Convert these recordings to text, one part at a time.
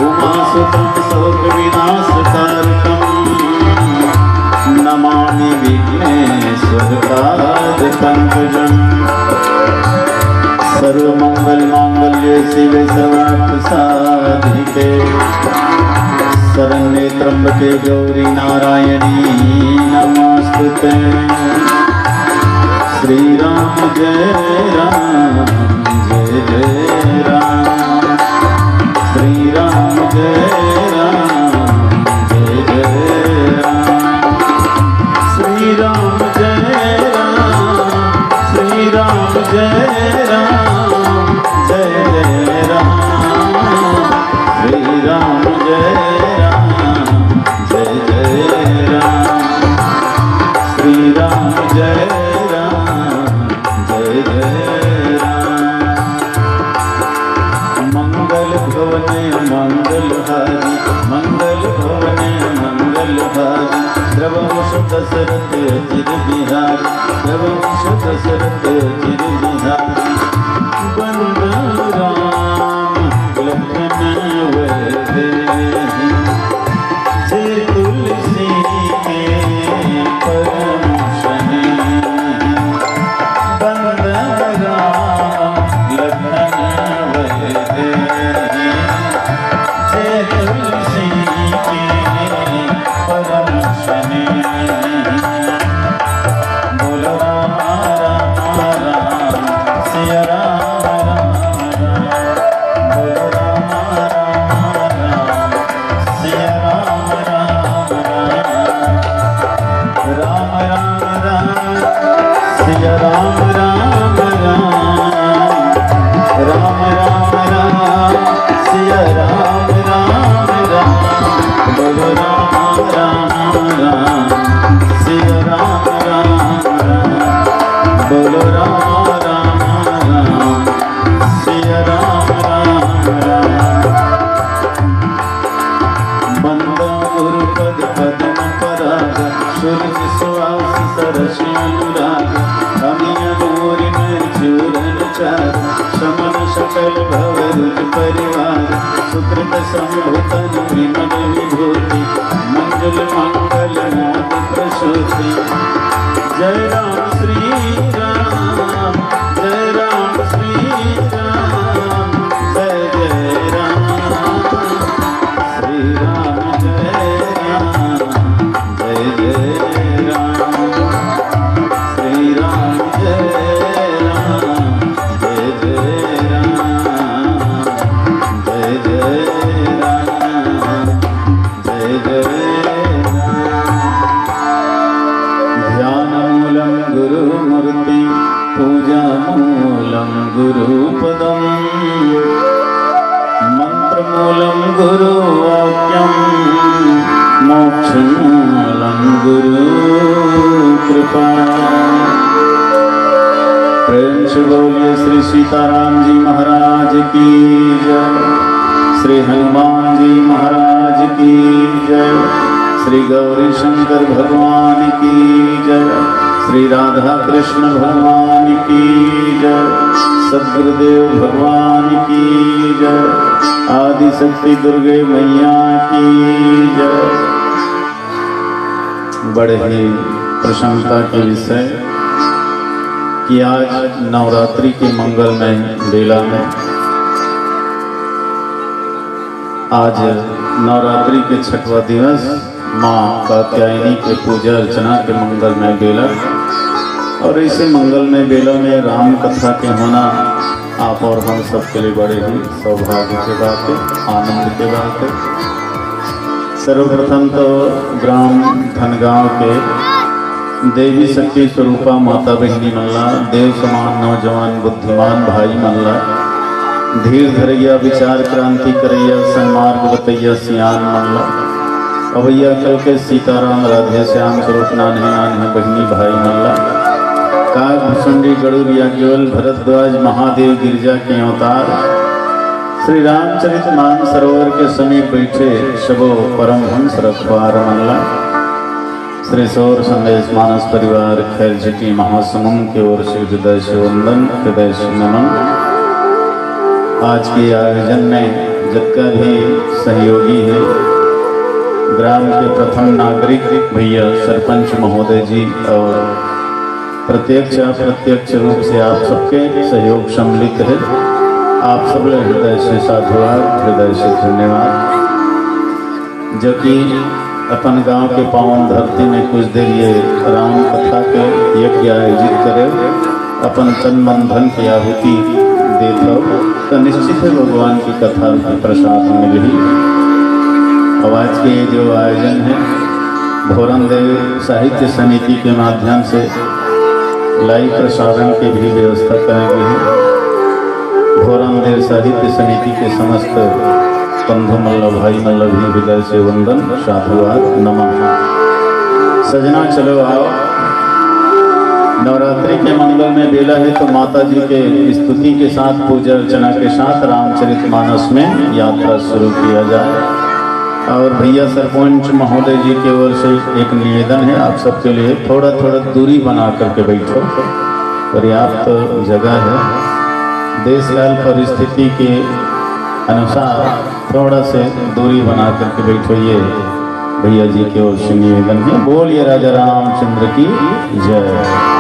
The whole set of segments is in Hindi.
उमासुतं शोकविनाशकारकं नमामि विघ्नेश्वरपादपङ्कजम्। सर्वमङ्गलमाङ्गल्ये शिवे सर्वार्थसाधिके शरण्ये त्र्यम्बके गौरी नारायणी नमोस्तुते। श्री राम जय राम जय जय राम, श्री राम जय राम जय जय राम, श्री राम जय राम, श्री राम जय राम जय जय राम, श्री राम जय राम जय जय राम, श्री राम जय मंगलहारी मंगलभवने मंगलहारी द्रवंश दशरथ चिर बिहारी, द्रवंश दशरथ चिर बिहारी। बंदो राम लखन वैदेही, जय तुलसी के परम स्नेही। बंदो राम लखन वैदेही, तुलसी के परम स्नेही। बोलो राम राम राम सिया राम राम राम, बोलो राम राम राम सिया राम राम राम, राम राम राम सिया राम राम राम, राम राम राम सिया राम राम राम, बोलो राम राम राम सिया राम राम राम, बोलो राम राम राम सिया राम राम राम। बंदा गुरुपद पद्म पराग, सूरज सुहास सरसी अनुराग, अमिया मोरी में चूरन चार, समन सकल भवरुज परिवार, सुकृत संभूतन विमल विभूति, मंगल मंगल नाथ प्रसूति। जय राम श्री राम, जय राम श्री राम, जय जय राम, श्री राम जय राम जय जय राम, श्री राम जय राम जय जय राम, जय जय राम जय जय राम। ध्यानमूलं गुरुमूर्ति, पूजामूलं गुरुपदं, मंत्रमूलं गुरुवाक्यं, मोक्षमूलं गुरुकृपा। प्रेम से बोलिए श्री सीताराम जी महाराज की जय, श्री हनुमान जी महाराज की जय, श्री गौरी शंकर भगवान की जय, श्री राधा कृष्ण भगवान की जय, सद्गुरुदेव भगवान की जय, आदि शक्ति दुर्गे मैया की जय। बड़े ही प्रसन्नता के विषय कि आज नवरात्रि के मंगलमय बेला में, आज नवरात्रि के छठवां दिवस, माँ कात्यायनी के पूजा अर्चना के मंगलमय बेला, और इसे मंगलमय बेला में राम कथा के होना आप और हम सब के लिए बड़े ही सौभाग्य की बात है, आनंद की बात है। सर्वप्रथम तो ग्राम धनगांव के देवी शक्ति स्वरूपा माता बहिनी मल्ला, देव समान नौजवान बुद्धिमान भाई मल्ला, धीर धरैया विचार क्रांति करैया सन्मार्ग बतैया सियान मल्ला, अवैया कल के सीताराम राधे श्याम स्वरूप नान्हे नान्हे बहनी भाई मल्ला काग भुसुंडी गरुड़ याज्ञवल भरद्वाज महादेव गिरजा के अवतार श्री रामचरित मान सरोवर के समीप बैठे शबो परमहंस रखवार मल्ला श्री सौर संदेश मानस परिवार खैर झिटी महासमुंद की ओर से हृदय से वंदन, हृदय से नमन। आज के आयोजन में जितना भी सहयोगी है, ग्राम के प्रथम नागरिक भैया सरपंच महोदय जी और प्रत्यक्ष अप्रत्यक्ष रूप से आप सबके सहयोग सम्मिलित है। आप सब लोग हृदय से साधुवाद, हृदय से धन्यवाद। जो कि अपन गांव के पावन धरती में कुछ देर ये राम कथा के यज्ञ आयोजित करे, अपन तन मन धन की आहुति देता तो निश्चित है भगवान की कथा की प्रसाद मिल ही। अब आज के जो आयोजन है भोरन देव साहित्य समिति के माध्यम से लाइव प्रसारण की भी व्यवस्था करेंगे। भोरन देव साहित्य समिति के समस्त बंधु मल्ल भाई मल्ल भी हृदय से वंदन, साधुवाद, नमन। सजना चलो आओ, नवरात्रि के मंगल में बेला है तो माता जी के स्तुति के साथ पूजा अर्चना के साथ रामचरितमानस में यात्रा शुरू किया जाए। और भैया सरपंच महोदय जी की ओर से एक निवेदन है, आप सबके लिए थोड़ा थोड़ा दूरी बना करके बैठो, पर्याप्त जगह है। देश काल परिस्थिति के अनुसार थोड़ा से दूरी बना करके बैठो, ये भैया जी की ओर से निवेदन है। बोलिए राजा रामचंद्र की जय।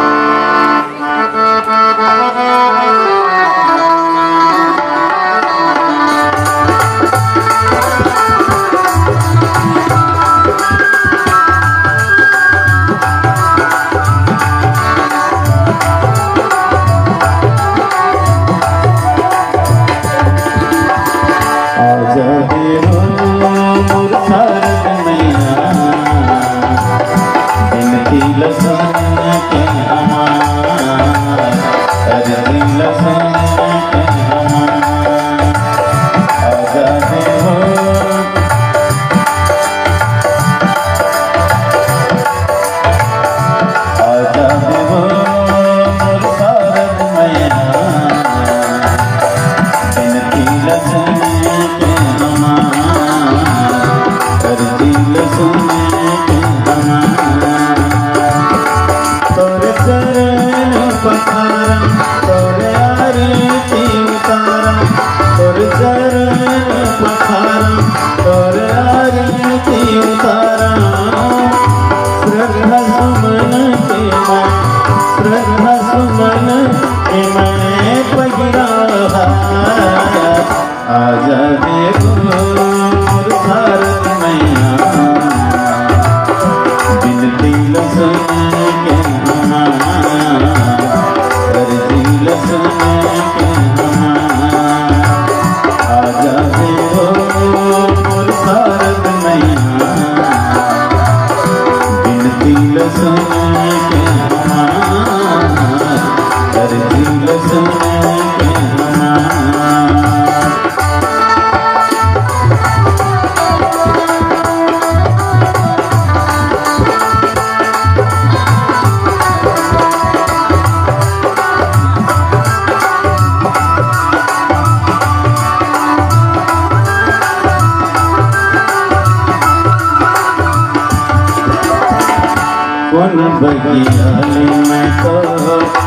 कौन बगियाले मैं तो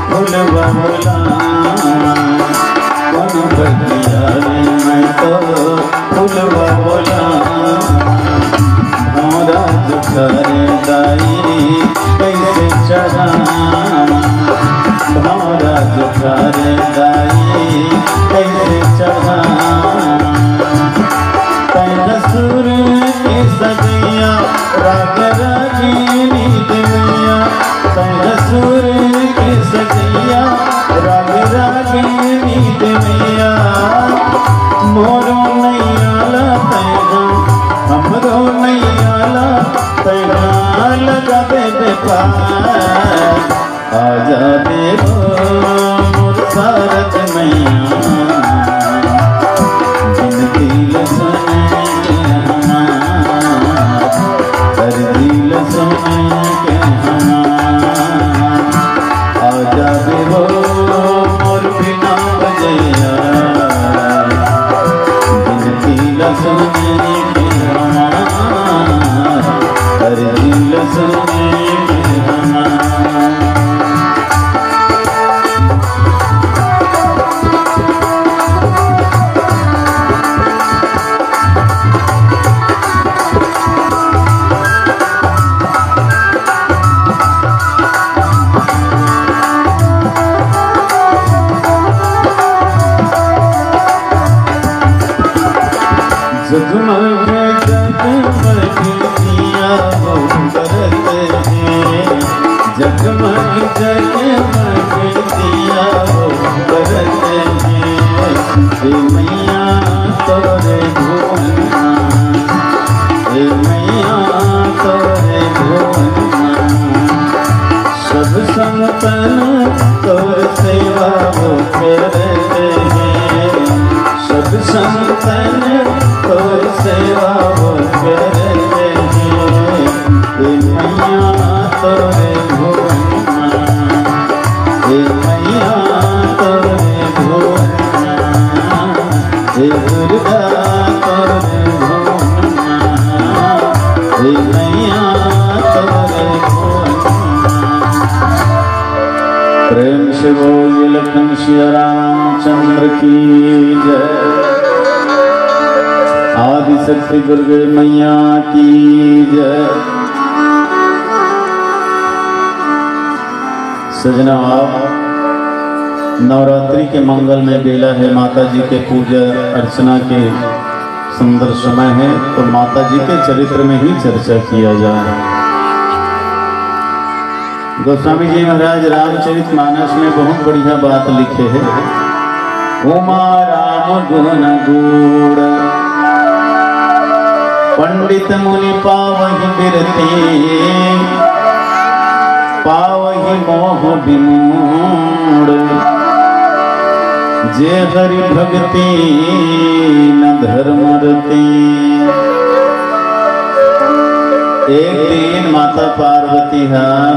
भूलवा भुला, कौन बगियाले मैं तो भूलवा भुला। भौरा दुखरे दाई कैसे चढ़ा, भौरा दुखरे दाई कैसे चढ़ा। सुर के सजैया राग रागिनी दिवैया, सुर के सजैया राग रागिनी दिवैया। मोरो नैयाला तैगा हमरो नैयाला तैगा लगा दे पार। आजा देवो मोर सारथ मैया, जिनकी लसन जगमग जगमग दिया वो करते हैं, जगमग जगमग दिया वो करते हैं। हे मैया तोरे भुवना, हे मैया तोरे भुवना, सब संतन तोर सेवा वो करते हैं, सब संतन तोर सेवा वो करते हैं। हे मैया तोरे भुवना, हे मैया तोरे भुवना, हे दुर्गा तोरे भुवना, हे मैया तोरे भुवना। प्रेम से बोल लखन श्री रामचंद्र की जय। आदि शक्ति दुर्गे मैया की जय। सजना, नवरात्रि के मंगल में बेला है, माता जी के पूजा अर्चना के सुंदर समय है, तो माता जी के चरित्र में ही चर्चा किया जाए। गोस्वामी जी महाराज रामचरितमानस में बहुत बढ़िया बात लिखे है। उमा राम गुण गूढ़ पंडित मुनि पावहि बिरती, पावहि मोह विमूढ़, जे हरि भक्ति न धर्म रति। एक दिन माता पार्वती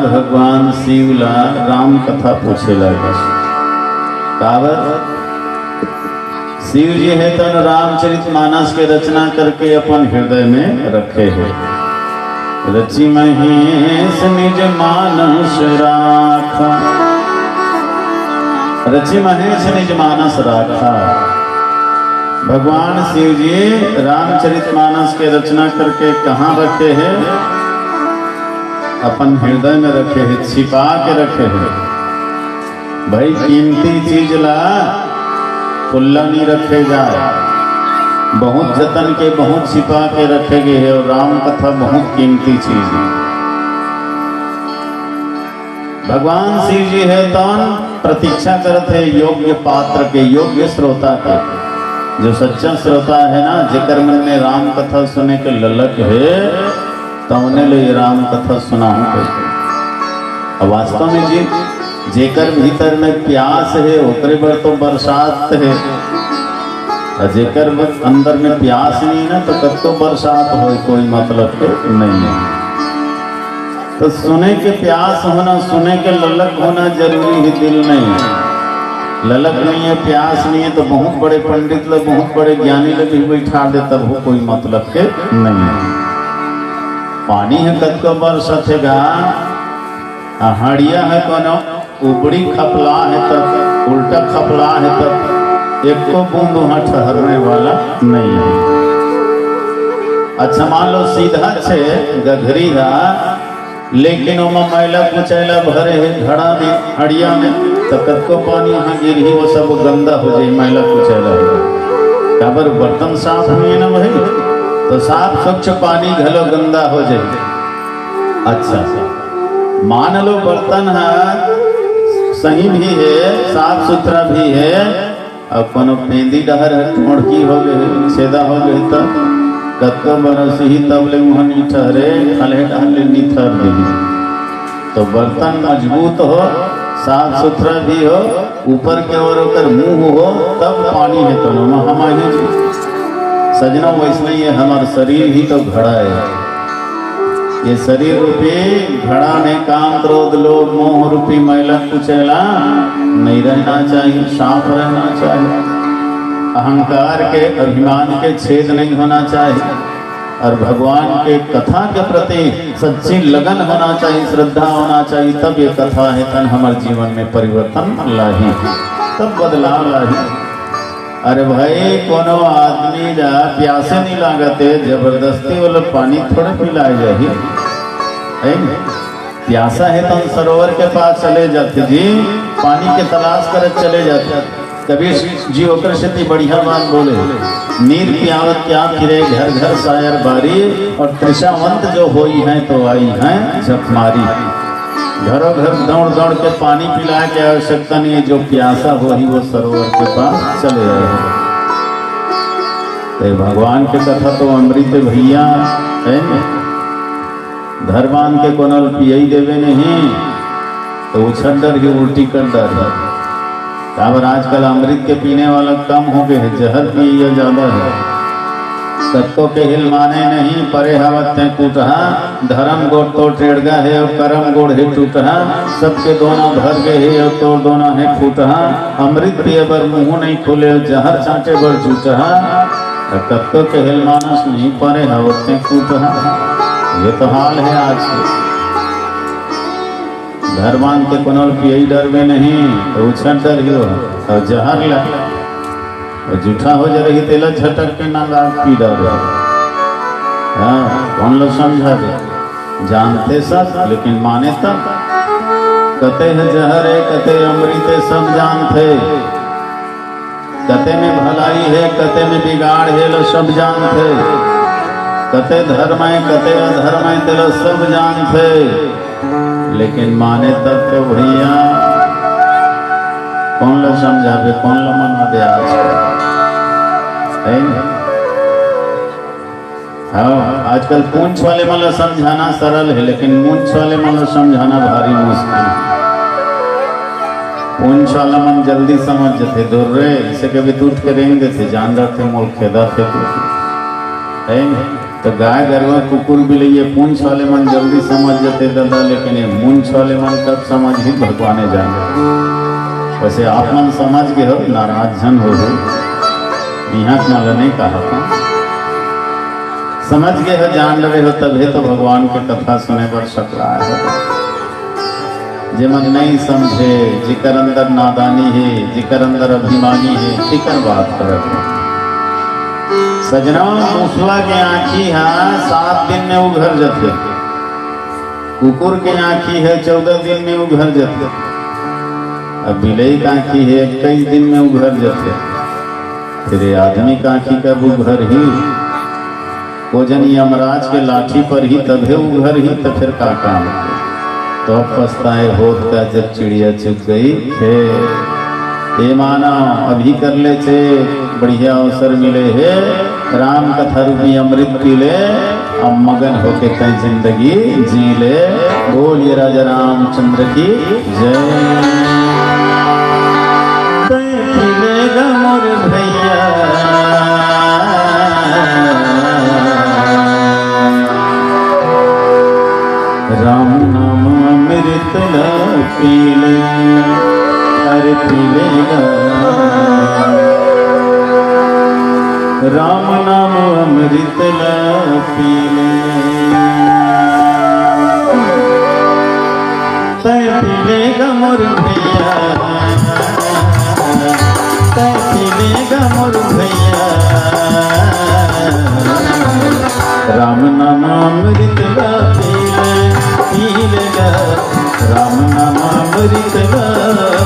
भगवान शिवला राम कथा पूछे लगे। कावर शिव जी है तो रामचरितमानस के रचना करके अपन हृदय में रखे हैं। रचि महेश निज मानस राखा, रचि महेश निज मानस राखा। भगवान शिव जी रामचरितमानस के रचना करके कहाँ रखे हैं? अपन हृदय में रखे हैं, छिपा के रखे हैं। भाई कीमती चीज ला खुला नहीं रखे जाए, बहुत जतन के बहुत छिपा के रखे गए है। और राम कथा बहुत कीमती चीज है। भगवान शिव जी है तो प्रतीक्षा करते है योग्य पात्र के, योग्य श्रोता के। जो सच्चा श्रोता है ना, जेकर मन में राम कथा सुने के ललक है, तो उन्हें ले राम कथा सुना हूँ। वास्तव में जी जेकर भीतर में प्यास है ओकरे बर तो बरसात है, और जेकर अंदर में प्यास नहीं है ना, तो कब तो बरसात हो कोई मतलब तो नहीं है। तो सुने के प्यास होना, सुने के ललक होना जरूरी है, दिल नहीं है। ललक नहीं है, प्यास नहीं है, तो बहुत बड़े पंडित लोग, बहुत बड़े ज्ञानी लोग भी बैठा दे, तब वो कोई मतलब के नहीं है। पानी है कद को बरसतेगा, हड़िया है कोनो उबड़ी खपला है, तब उल्टा खपला है, तब एक को बूंद वहां ठहरने वाला नहीं है। अच्छा मान लो सीधा छे गघरी है, लेकिन ओमा मैला कुचैला भरे है घड़ा में, हड़िया में, तो कद को पानी वहां गिर ही वो सब गंदा हो जाए, मैला कुचैला हो। काबर बर्तन साफ हुए ना भाई, तो साफ स्वच्छ पानी घलो गंदा हो जाए। अच्छा मान लो बर्तन है सही भी है, साफ सुथरा भी है, और कोनो पेंदी डहर है, ठोड़की हो गए, छेदा हो गए, तो कत्को बरस ही तब ले वहाँ नहीं ठहरे, खले डाले नहीं ठहर देगी। तो बर्तन मजबूत हो, साफ सुथरा भी हो, ऊपर के ओर होकर मुंह हो, तब पानी है। तो हमारी सजना वैसे ये हमारा शरीर ही तो घड़ा है। ये शरीर रूपी घड़ा में काम क्रोध लोभ मोह रूपी मैला कुचैला नहीं रहना चाहिए, साफ रहना चाहिए। अहंकार के अभिमान के छेद नहीं होना चाहिए। और भगवान के कथा के प्रति सच्ची लगन होना चाहिए, श्रद्धा होना चाहिए, तब ये कथा है तन हमारे जीवन में परिवर्तन लाही, तब बदलाव लाही। अरे भाई कोनो आदमी जा प्यासे नहीं लागते, जबरदस्ती वाला पानी थोड़ा पिलाए जाही, प्यासा है तो हम सरोवर के पास चले जाते जी, पानी के तलाश कर चले जाते। कबीर जी ओकर से बढ़िया बात बोले, नीर पियावत क्या फिरे घर घर शायर बारी, और तृषावंत जो होई हैं तो आई हैं झक मारी। घरों घर दौड़ दौड़ के पानी पिलाए की आवश्यकता नहीं है, जो प्यासा हो ही वो सरोवर के पास चले आए। तो भगवान के कथा तो अमृत भैया है, धरवान के कोनल पियई देवे नहीं तो उछल ही उल्टी कर डर है। काबर आजकल अमृत के पीने वाला कम हो गए हैं, जहर पिए ज्यादा है। सत्तो के हिल माने नहीं, परे हवत है कूटहा, धर्म गोड़ तो टेढ़गा है और करम गोड़ है टूटहा, सबके दोना भर गए है और तोड़ दोना है फूटहा, अमृत पिए बर मुंह नहीं खुले जहर चाटे बर झूठहा, सत्तो के हिल मानस नहीं, परे हवत है कूटहा। ये तो हाल है आज के। धरवान के कोनल पियई डर में नहीं तो उछल डर ही हो, और जहर ला और जूठा हो जा रही तेला झटक के ना लाग पी डर। हाँ कौन लोग समझा दे, जानते सब लेकिन माने तब। कते है जहर है कते अमृत है सब जानते, कते में भलाई है कते में बिगाड़ है लो सब जानते, कते धर्म है कते अधर्म है तेलो सब जानते, लेकिन माने तब तो भैया कौन लोग समझावे, कौन लोग मना दे आज है। हाँ आजकल पूंछ वाले मतलब समझाना सरल है, लेकिन मूंछ वाले मतलब समझाना भारी मुश्किल है। पूंछ वाला मन जल्दी समझ जाते, दूर रे इसे कभी दूध के रेंगे थे, जान रहे मोल खेदा थे है। तो गाय गरवा कुकुर भी लिए पूंछ वाले मन जल्दी समझ जाते दादा, लेकिन ये मूंछ वाले मन कब समझ ही भगवाने जाने। वैसे आप मन समझ गए हो, नाराज जन हो यहाँ माला नहीं कहा था, समझ गए हो जान लगे हो, तभी तो भगवान की कथा सुने पर सकला है। जे मन नहीं समझे, जिकर अंदर नादानी है, जिकर अंदर अभिमानी है, फिकर बात कर सजना। मूसला के आँखी है 7 दिन में उघर जाते, कुकुर के आँखी है 14 दिन में उघर जाते, अब बिलई का आँखी है 21 दिन में उघर जाते, फिर आदमी का आँखी कब उघर ही, वो जन यमराज के लाठी पर ही तभी उघर ही, तो फिर का काम। तो अब पछताए होत का जब चिड़िया चुग गई है। ये माना अभी कर ले थे, बढ़िया अवसर मिले है, राम कथा रूपी अमृत पी ले, अब मगन होके कई जिंदगी जी ले। बोलिए राजा रामचंद्र की जय। मोर भैया राम नाम अमृत पी ले, अरे पी लेगा राम नाम अमृत पी ले, तय पी लेगा मोर भैया, तय पी लेगा मोर भैया, राम नाम अमृत पी लेगा, राम नाम अमृत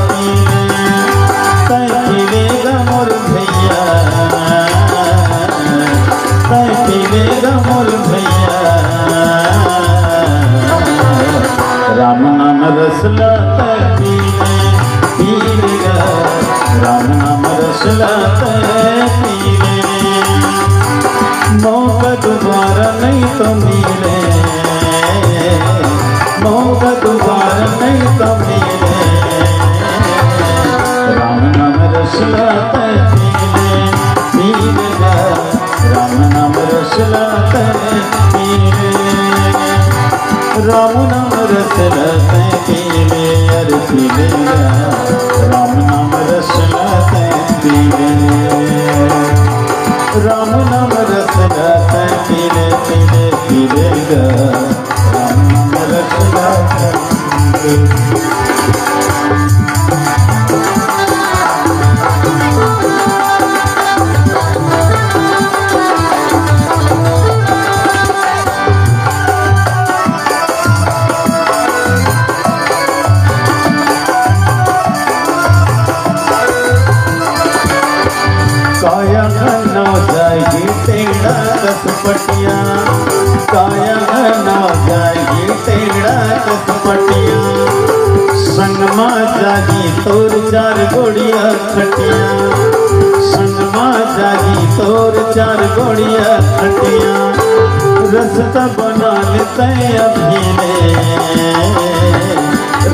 पी ले, तय पी लेगा मोर भैया, तय पी लेगा मोर भैया, राम नाम रसला तय पी लेगा, राम नाम रसला तय पी ले, मौका दोबारा नहीं तो मिले, मौका दोबारा नहीं तो मिले, राम नाम रसला तय पी लेगा, राम नाम रसला तय पी ले, राम नाम रसला तय पी ले, अरे पी लेगा, राम नाम रसला तय पी ले, राम नाम रसला तय पी ले। कसपटिया संगमा जागी तोर चार गोड़िया खटिया संगमा जागी तोर चार गोड़िया खटिया रसता बना लेते अभी ने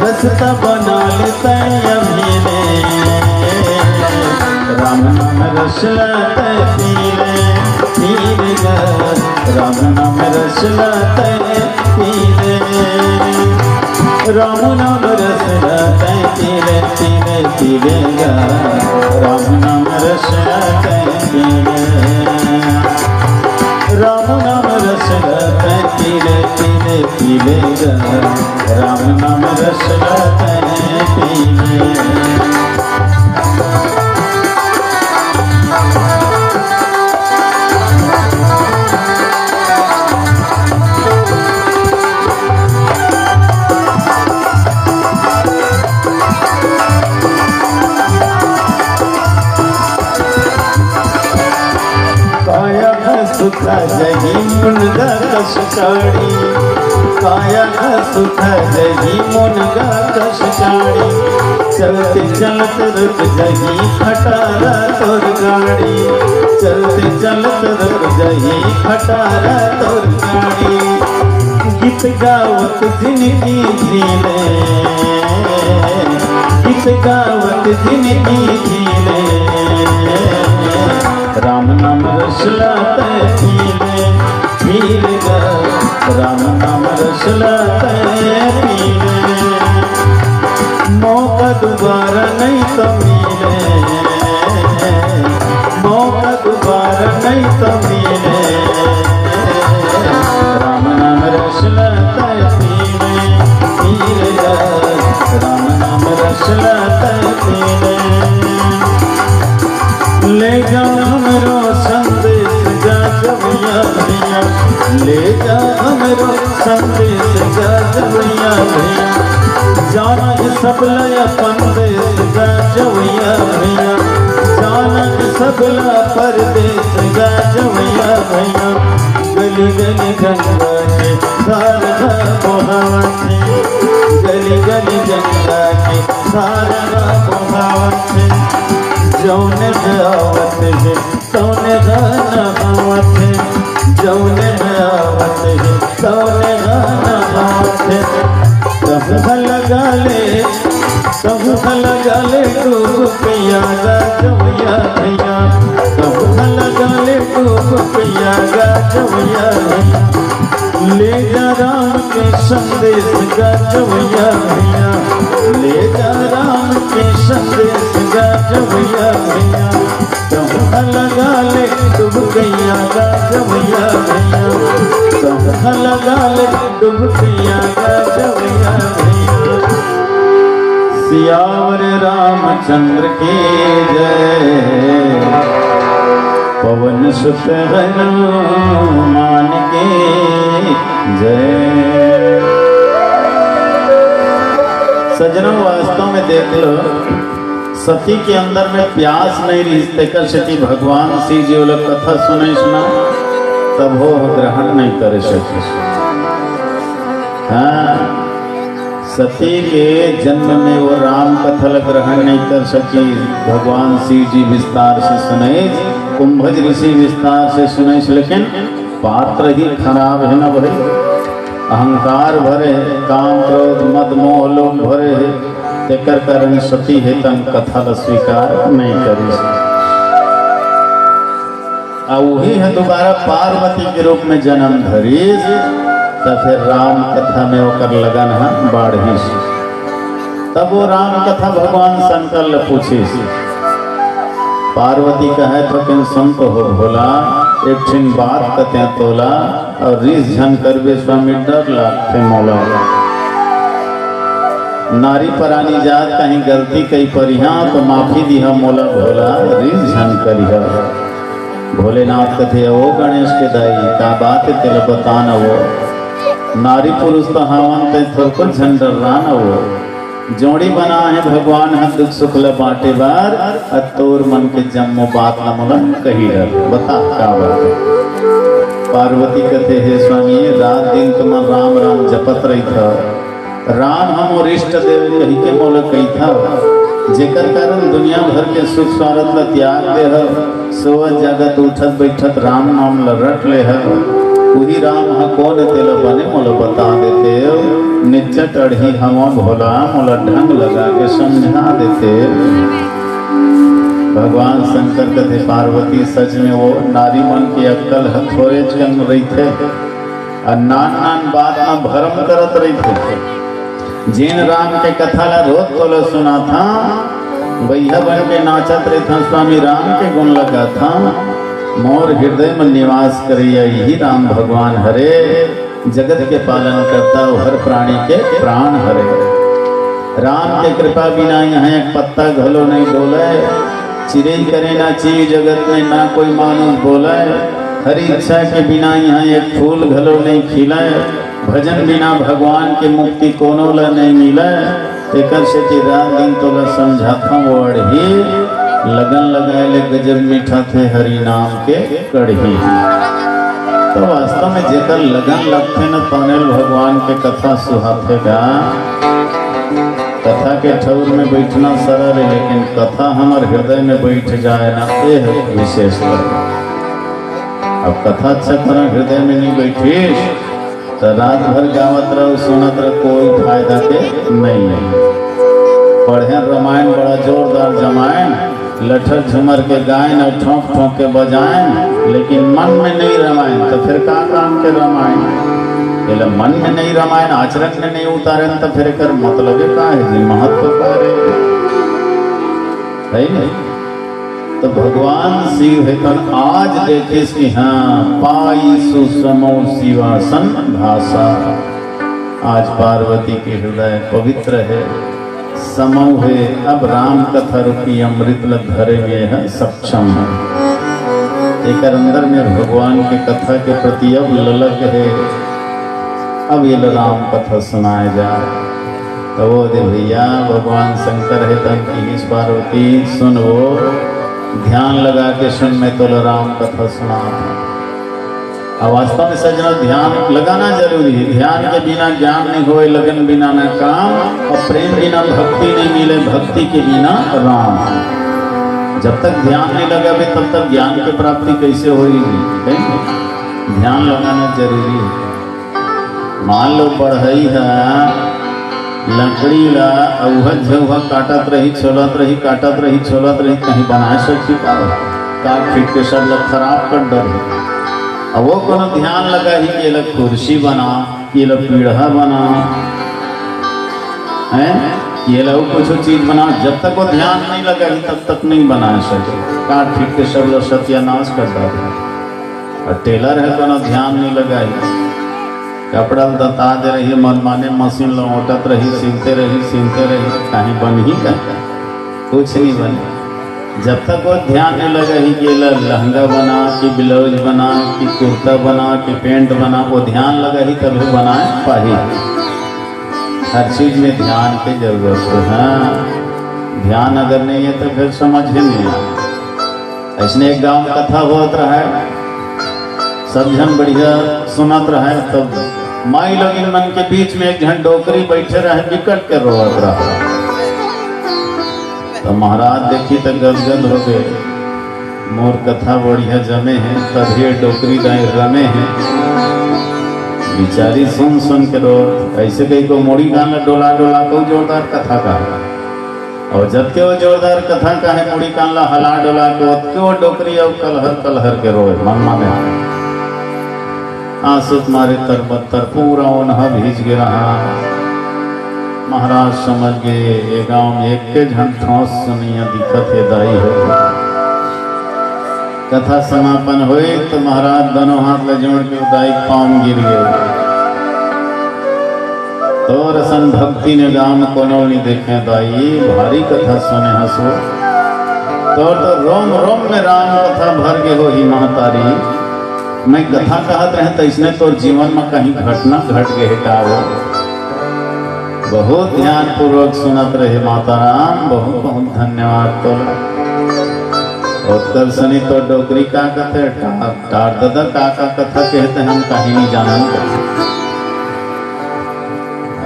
रसता बना लेते अभी ने राम नाम रस लाते पीले पीले राम नाम रस लाते पीले राम नाम रस लाते पीले पीले पीले राम नाम रस लाते पीले राम नाम रस लाते पीले पीले पीले राम नाम रस लाते पीले सुखा जही मुनगा कष्टाड़ी काया सुखा जही मुनगा कष्टाड़ी चलते चलत रुक जही खटारा तोर गाड़ी चलते चलत रुक जही खटारा तोर गाड़ी गीत गावत जिंदगी जीले गीत गावत जिंदगी जीले राम नाम रस लाते पीले पीले राम नाम रस लाते पीले मौका दोबारा नहीं तो मिले मौका दोबारा नहीं तो मिले राम नाम रस लाते पीले पीले राम नाम रस लाते पीले ले जाओ हमरो संदेश जा जवैया भैया ले जा हमरो संदेश जा जवैया भैया जाना सब लया परदेश जा जवैया भैया जाना सब ला परदेश जा जवैया भैया गली गली गंगा के सारा मोहावत गली गली गंगा के सारा मोहावत जौने आवत है तौने गाना आवत है जौने आवत है तौने गाना आवत है कहूँ लगा ले डूब पिया गा जवैया भैया कहूँ लगा ले डूब पिया गा जवैया भैया ले जा राम के संदेश गा जवैया भैया ले जा राम के संदेश गा जवैया भैया कहूँ लगा ले डूब गैया गा जवैया भैया कहूँ लगा ले डूब गैया गा जवैया भैया सियावर रामचंद्र के जय पवन सुत हनुमान के जय। सज्जनों वास्तव में देख लो सती के अंदर में प्यास नहीं रिश्ते कर सकी भगवान श्री जी लोग कथा सुने सुना तब हो ग्रहण नहीं कर सके। हाँ सती के जन्म में वो राम कथा ग्रहण नहीं कर सकी भगवान शिव जी विस्तार से सुने कुंभज ऋषि विस्तार से सुने लेकिन पात्र ही खराब है ना भाई अहंकार भरे काम क्रोध मद मोह लोभ भरे है तेकर कारण सती है तन कथा स्वीकार नहीं करी वही है दोबारा पार्वती के रूप में जन्म धरी तो फिर राम कथा में होकर लगन है बाढ़ी तब वो राम कथा भगवान शंकर ले पूछी पार्वती कहे तो किन सुन तो हो भोला एक ठिन बात कते तोला और रिस झन करबे स्वामी डर लागते मौला नारी परानी जात कहीं गलती कई परिहा तो माफी दिहा मौला भोला रिस झन करिहा भोलेनाथ कथे ओ गणेश के दाई का बात तेल बताना वो नारी पुरुष तो हवन ते थोड़को झंडर राना वो जोड़ी बना है भगवान हम दुख सुख ल बाटे बार तोर मन के जम्मो बात न मुलन कही डर बता का बात पार्वती कहते हे स्वामी रात दिन तुम राम राम जपत रही था राम हम इष्ट देव कही के मोल कही था, जेकर कारण दुनिया भर के सुख स्वार्थ ला त्याग दे है, सोवत जगत उठत बैठत राम नाम ला रट ले है। वही राम हा कौन तेल बने मोल बता देते, निचट अढ़ी हवा भोला मोला ढंग लगा के समझा देते। भगवान शंकर कथे पार्वती सच में वो नारी मन की अक्कल हथोरे जन्म रही थे और नान नान बात में भरम करत रही थे। जिन राम के कथा ला रोज तोला सुना था, भैया बन के नाचत रहे था, स्वामी राम के गुण लगा था। मोर हृदय में निवास करिया यही राम भगवान हरे, जगत के पालन करता हर प्राणी के प्राण हरे। राम के कृपा बिना यहाँ एक पत्ता घलो नहीं डोले, चिरे करे ना चीज जगत में ना कोई मानुष बोले। हरी इच्छा के बिना यहाँ एक फूल घलो नहीं खिले, भजन बिना भगवान के मुक्ति कोनो ला नहीं मिले। एकर से कि रात दिन तो ला समझाता वर्ड ही, लगन लगाए ले गजब मीठा थे हरि नाम के कढ़ी। तो वास्तव में जेकर लगन लगते न तौनेल भगवान के कथा सुहातेगा। कथा के ठौर में बैठना सरल है, लेकिन कथा हमारे हृदय में बैठ जाए ना, ये है विशेष। अब कथा अच्छा तरह हृदय में नहीं बैठी तो रात भर गावत रहो सुनत रहो, कोई फायदा के नहीं है। पढ़े रामायण बड़ा जोरदार जमायन, लठर झुमर के गायन और ठोंक ठोंक के बजायन, लेकिन मन में नहीं रामायण तो फिर का काम के रामायण। मन में नहीं रामायण आचरण में नहीं उतारे तो फिर कर मतलब का है जी, महत्व का है नहीं। तो भगवान शिव है तन आज देखे कि हाँ पाई सुसमो शिवासन भाषा। आज पार्वती के हृदय पवित्र है, समूह है। अब राम कथा रूपी अमृत धरे में है, सक्षम है। एक अंदर में भगवान के कथा के प्रति अब ललक है। अब ये राम कथा सुनाए जाए तो वो दे भैया भगवान शंकर है तन की पार्वती सुन, वो ध्यान लगा के सुन, मैं तो राम कथा सुना। अब वास्तव में सजना ध्यान लगाना जरूरी है। ध्यान के बिना ज्ञान नहीं होए, लगन बिना न काम, और प्रेम बिना भक्ति नहीं मिले, भक्ति के बिना राम। जब तक ध्यान नहीं लगावे तब तक ज्ञान की प्राप्ति कैसे होगी? ध्यान लगाना जरूरी है। मान लो पढ़ाई है, लकड़ी ला अवहत झवहत काटत रही छोलत रही काटत रही छोलत रही, कहीं बना सकती का काट फीट के सब लोग खराब कर डर। अब वो कोनो ध्यान लगा ही कि ये लोग कुर्सी बना, ये लोग पीढ़ा बना है, ये लोग कुछ चीज बना। जब तक वो ध्यान नहीं लगा ही तब तक नहीं बना सके। काट फीट के सब लोग सत्यानाश कर डर। और टेलर है कोनो ध्यान नहीं लगा ही, कपड़ा दता दे रही, मनमाने मशीन लौटत रही, सीखते रही कहीं बन ही का कुछ नहीं बने। जब तक वो ध्यान नहीं लगा ही कि लहंगा बना कि ब्लाउज बना कि कुर्ता बना कि पेंट बना, वो ध्यान लगा ही तभी बनाए पाही। हर चीज में ध्यान की जरूरत है। हाँ, ध्यान अगर नहीं है तो फिर समझ ही नहीं आता। ऐसने एक गाँव में कथा होत रहा है, सब जन बढ़िया सुनत रहे, तब माई लोग इन मन के बीच में एक जन डोकरी बैठे रहे, विकट के रोवत रहा। तो महाराज देखी तो गदगद हो गए, मोर कथा बढ़िया जमे हैं, तभी डोकरी दाई रमे हैं। बिचारी सुन सुन के रो, ऐसे कहीं को मोड़ी गाना डोला डोला को जोरदार कथा का। और जबकि वो जोरदार कथा का है, मुड़ी कानला हला डोला को डोकरी और कलहर के रोए मन माने। आंसू मारे तरबत्तर पूरा उन्हा भीज गिरा। महाराज समझ गए ये गांव में एक के झन ठोस सुनिया दिखत है दाई हो। कथा समापन हुई तो महाराज दोनों हाथ ले जोड़ के दाई पाँव गिर गए। तो रसन भक्ति ने गांव में कोनो नहीं देखे, दाई भारी कथा सुने हंसो। तो रोम रोम में राम कथा भर के हो ही महतारी। मैं कथा कहत रहे तो इसने तो जीवन में कहीं घटना घट गए का वो। बहुत ध्यान पूर्वक सुनत रहे माता राम, बहुत बहुत धन्यवाद। तो उत्तर सनी तो डोकरी का कथे टार दादा का कथा कहते हम कहीं नहीं जाना।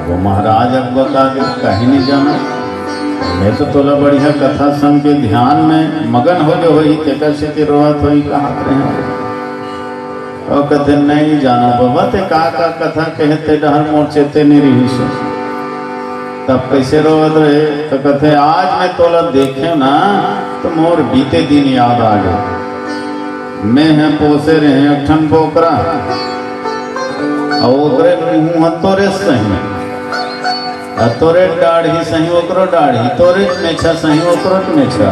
वो महाराज अब बता दे कहीं नहीं जाना, मैं तो तोला बढ़िया कथा सुन के ध्यान में मगन हो जो ही तेकर से रोवत हो कहाँ रहे और कहते नहीं जाना बाबा ते का कथा कहते डहर मोर चेते नहीं रही से तब कैसे रोवत रहे तो कहते आज मैं तोला देखे ना तो मोर बीते दिन याद आ गए। मैं है पोसे रहे अठन बोकरा और मुँह तोरे सही तोरे दाढ़ी सही ओकरो दाढ़ी तोरे मेछा सही ओकरो मेछा।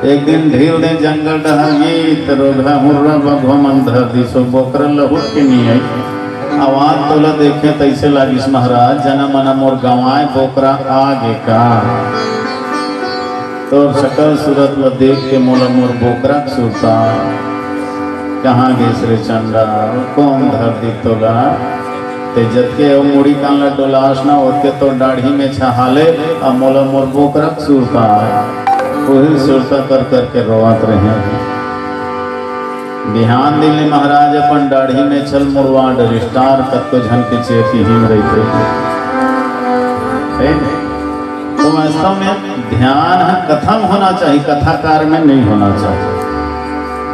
एक दिन ढील ने जंगल डहागी तरोधा मुर्रा बघवा मन धर दी सो बोकरा लहुट के नहीं आई आवाज तोला देखे तैसे लागिस महाराज जना मना मोर गंवाए बोकरा आगे का तो सकल सूरत ल देख के मोला मोर बोकरा सुरता कहाँ गे श्री चंदा कौन धर दी तोला ते जतके मुड़ी कान डोलास ना ओतके तो दाढ़ी में छहाले और मोला मोर बोकरा सुरता वही सुरता कर करके रोवत रहे। बिहान दिल्ली महाराज अपन दाढ़ी में छल मुरवा डरिस्टार तक को झन के चेती हिम रही थे। तो वास्तव में ध्यान कथम होना चाहिए, कथाकार में नहीं होना चाहिए।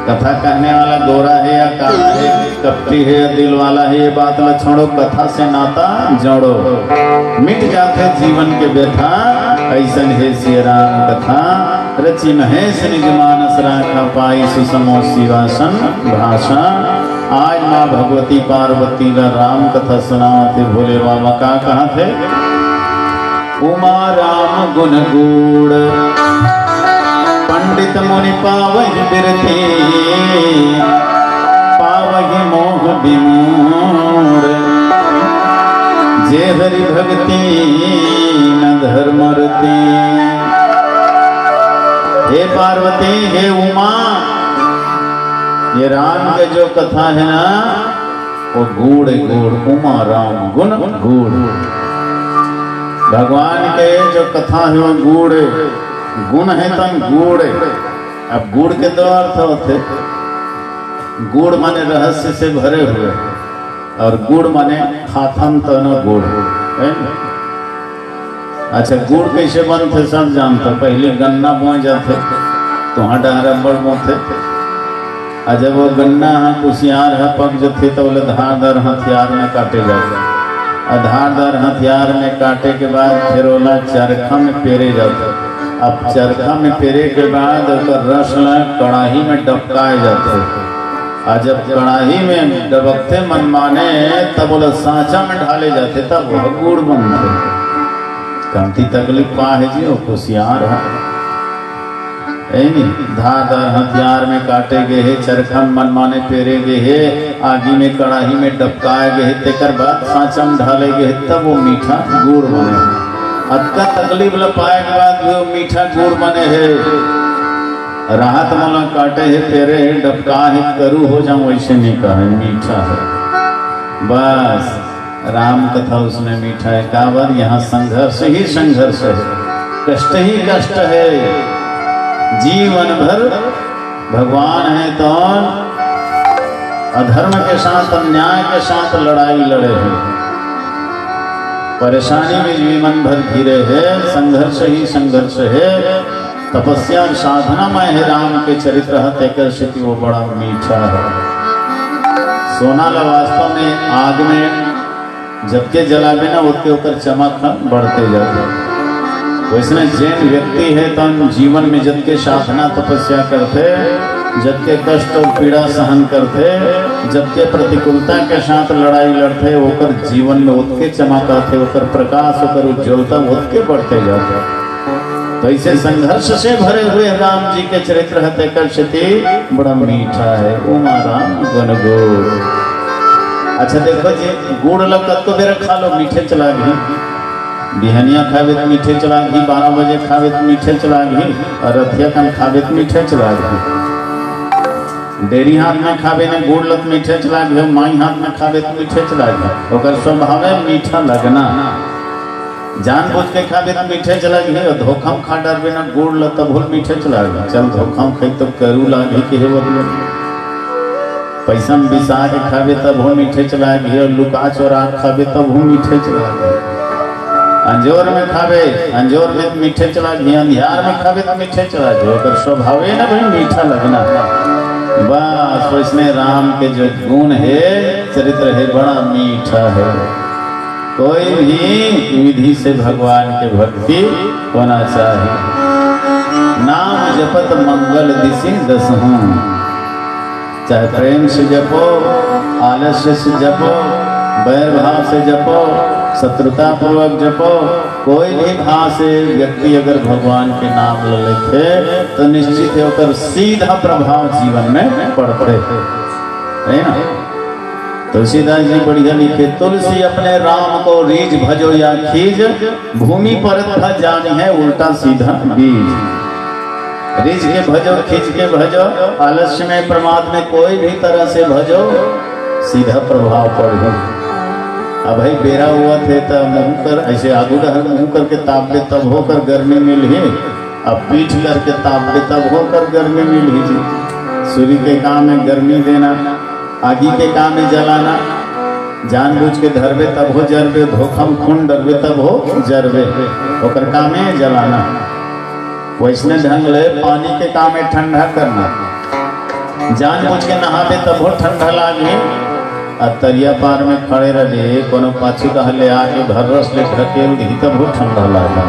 कथा कहने वाला गोरा है या काला है, कपटी है या दिल वाला है, ये बात न छोड़ो, कथा से नाता जोड़ो, मिट जाते जीवन के व्यथा। ऐसन है श्री राम कथा रचि महेश निज मानस राखा पाई सुसमो शिवासन भाषा। आज माँ भगवती पार्वती का राम कथा सुनाते भोले बाबा का कहा थे उमा राम गुण गूढ़ पंडित मुनि पावहि बिरती पावहि मोह विमूढ़ जे हरि भक्ति न धर्म रति। हे पार्वती हे उमा ये राम के जो कथा है ना वो गूढ़ गूढ़ उमा राम गुण गूढ़। भगवान के जो कथा है वो गूढ़ गुण है तन गुड़। अब गुड़ के दो अर्थ होते, गुड़ माने रहस्य से भरे हुए और गुड़ माने खाथम तन गुड़। अच्छा गुड़ कैसे बनते सब जानते, पहले गन्ना बोए जाते तो हाँ डहरा बड़ बोते और जब वो गन्ना कुशियार है पक जाते तो बोले धारदार हथियार में काटे जाते और धारदार हथियार में काटे के बाद फिर ओला चरखा में पेरे जाते। अब चरखा में पेरे के बाद रस कड़ाही में डबकाए जाते और जब कड़ाही में डबकते मनमाने तब बोला सांचा में ढाले जाते तब वह गुड़ बनते। कमती तकलीफ पा है जी वो कुशियार है धारदार हथियार में काटे गए है, चरखा में मनमाने पेरे गए है, आगी में कड़ाही में डबकाए गए है, तेकर बाद सांचा में ढाले गए तब वो मीठा गुड़ बने। अक्का तकलीफ लपाए के बाद वो मीठा गुड़ बने है। राहत मला काटे है पेरे है डबका है करू हो जाऊं वैसे नहीं कहा मीठा है। बस राम कथा उसने मीठा है का बार यहाँ संघर्ष ही संघर्ष है, कष्ट ही कष्ट है। जीवन भर भगवान है तो अधर्म के साथ अन्याय के साथ लड़ाई लड़े हैं, परेशानी में जीवन भर घिरे है, संघर्ष ही संघर्ष है। तपस्या साधना में है राम के चरित्र तेकर स्थिति वो बड़ा मीठा है। सोना ला वास्तव में आग में जबके जलावे ना उसके ऊपर चमक बढ़ते जाते। वैसे जैन व्यक्ति है तो जीवन में जबके साधना तपस्या करते, जबके कष्ट और पीड़ा सहन करते, जबके प्रतिकूलता के साथ लड़ाई लड़ते, होकर जीवन में उतके चमकाते, होकर प्रकाश होकर उज्ज्वलता उतके बढ़ते जाते। तो ऐसे संघर्ष से भरे हुए राम जी के चरित्र हते कर स्थिति बड़ा मीठा है। उमा राम गुण गुड़। अच्छा देखो जी गुड़ लग तो बेरा खा लो मीठे चला गई, बिहनिया खावे तो मीठे चला गई, 12 बजे खावे तो मीठे चला गई, और रथिया खान खावे तो मीठे चला गई। डेरी हाथ में खावे ने गुड़ लत मीठे चला गए, माई हाथ में खावे तो मीठे चला गए। ओकर स्वभाव है मीठा लगना, जानबूझ के खावे तो मीठे चला गए, और धोखा खा डर बिना गुड़ लत भूल मीठे चला गए। चल धोखा खाई तो करू लागे कि हे बदलो पैसा में बिसा के खावे तब हो मीठे चला गए, और लुका चोरा खावे तब हो मीठे चला गए। अंजोर में खावे, अंजोर में मीठे चला गए, अंधियार में खावे तो मीठे चला गए। अगर स्वभाव है ना भाई मीठा लगना, बस उसमें राम के जो गुण है, चरित्र है, बड़ा मीठा है। कोई भी विधि से भगवान के भक्ति होना चाहिए। नाम जपत मंगल दिशि दसहूं, चाहे प्रेम से जपो, आलस्य से जपो, बैर भाव से जपो, शत्रुता पूर्वक जपो, कोई भी भाव से व्यक्ति अगर भगवान के नाम लेते तो निश्चित होकर सीधा प्रभाव जीवन में पड़ते है ना। तुलसीदास जी बढ़िया लिखे, तुलसी अपने राम को रीझ भजो या खीज, भूमि पर था जानी है उल्टा सीधा बीज। रीझ के भजो, खींच के भजो, आलस्य में प्रमाद में कोई भी तरह से भजो, सीधा प्रभाव पड़े। अब भाई बेरा हुआ थे तो मुँह कर ऐसे आगू मुँह करके ताप दे तब होकर गर्मी में ली, अब पीठ करके ताप दे तब होकर गर्मी में लीजिए। सूर्य के काम में गर्मी देना, आगी के काम में जलाना, जानबूझ के धरबे तब हो जरबे, धोखा में खून डरबे तब हो जरबे, ओकर काम में जलाना। वैसने ढंग ले पानी के काम में ठंडा करना, जानबूझ के नहाबे तब हो ठंडा लागे। तरिया पार में खड़े रहे, कोनो पाछी कहले आके धरस ले ढकेल दी तब हो ठंडा लागा,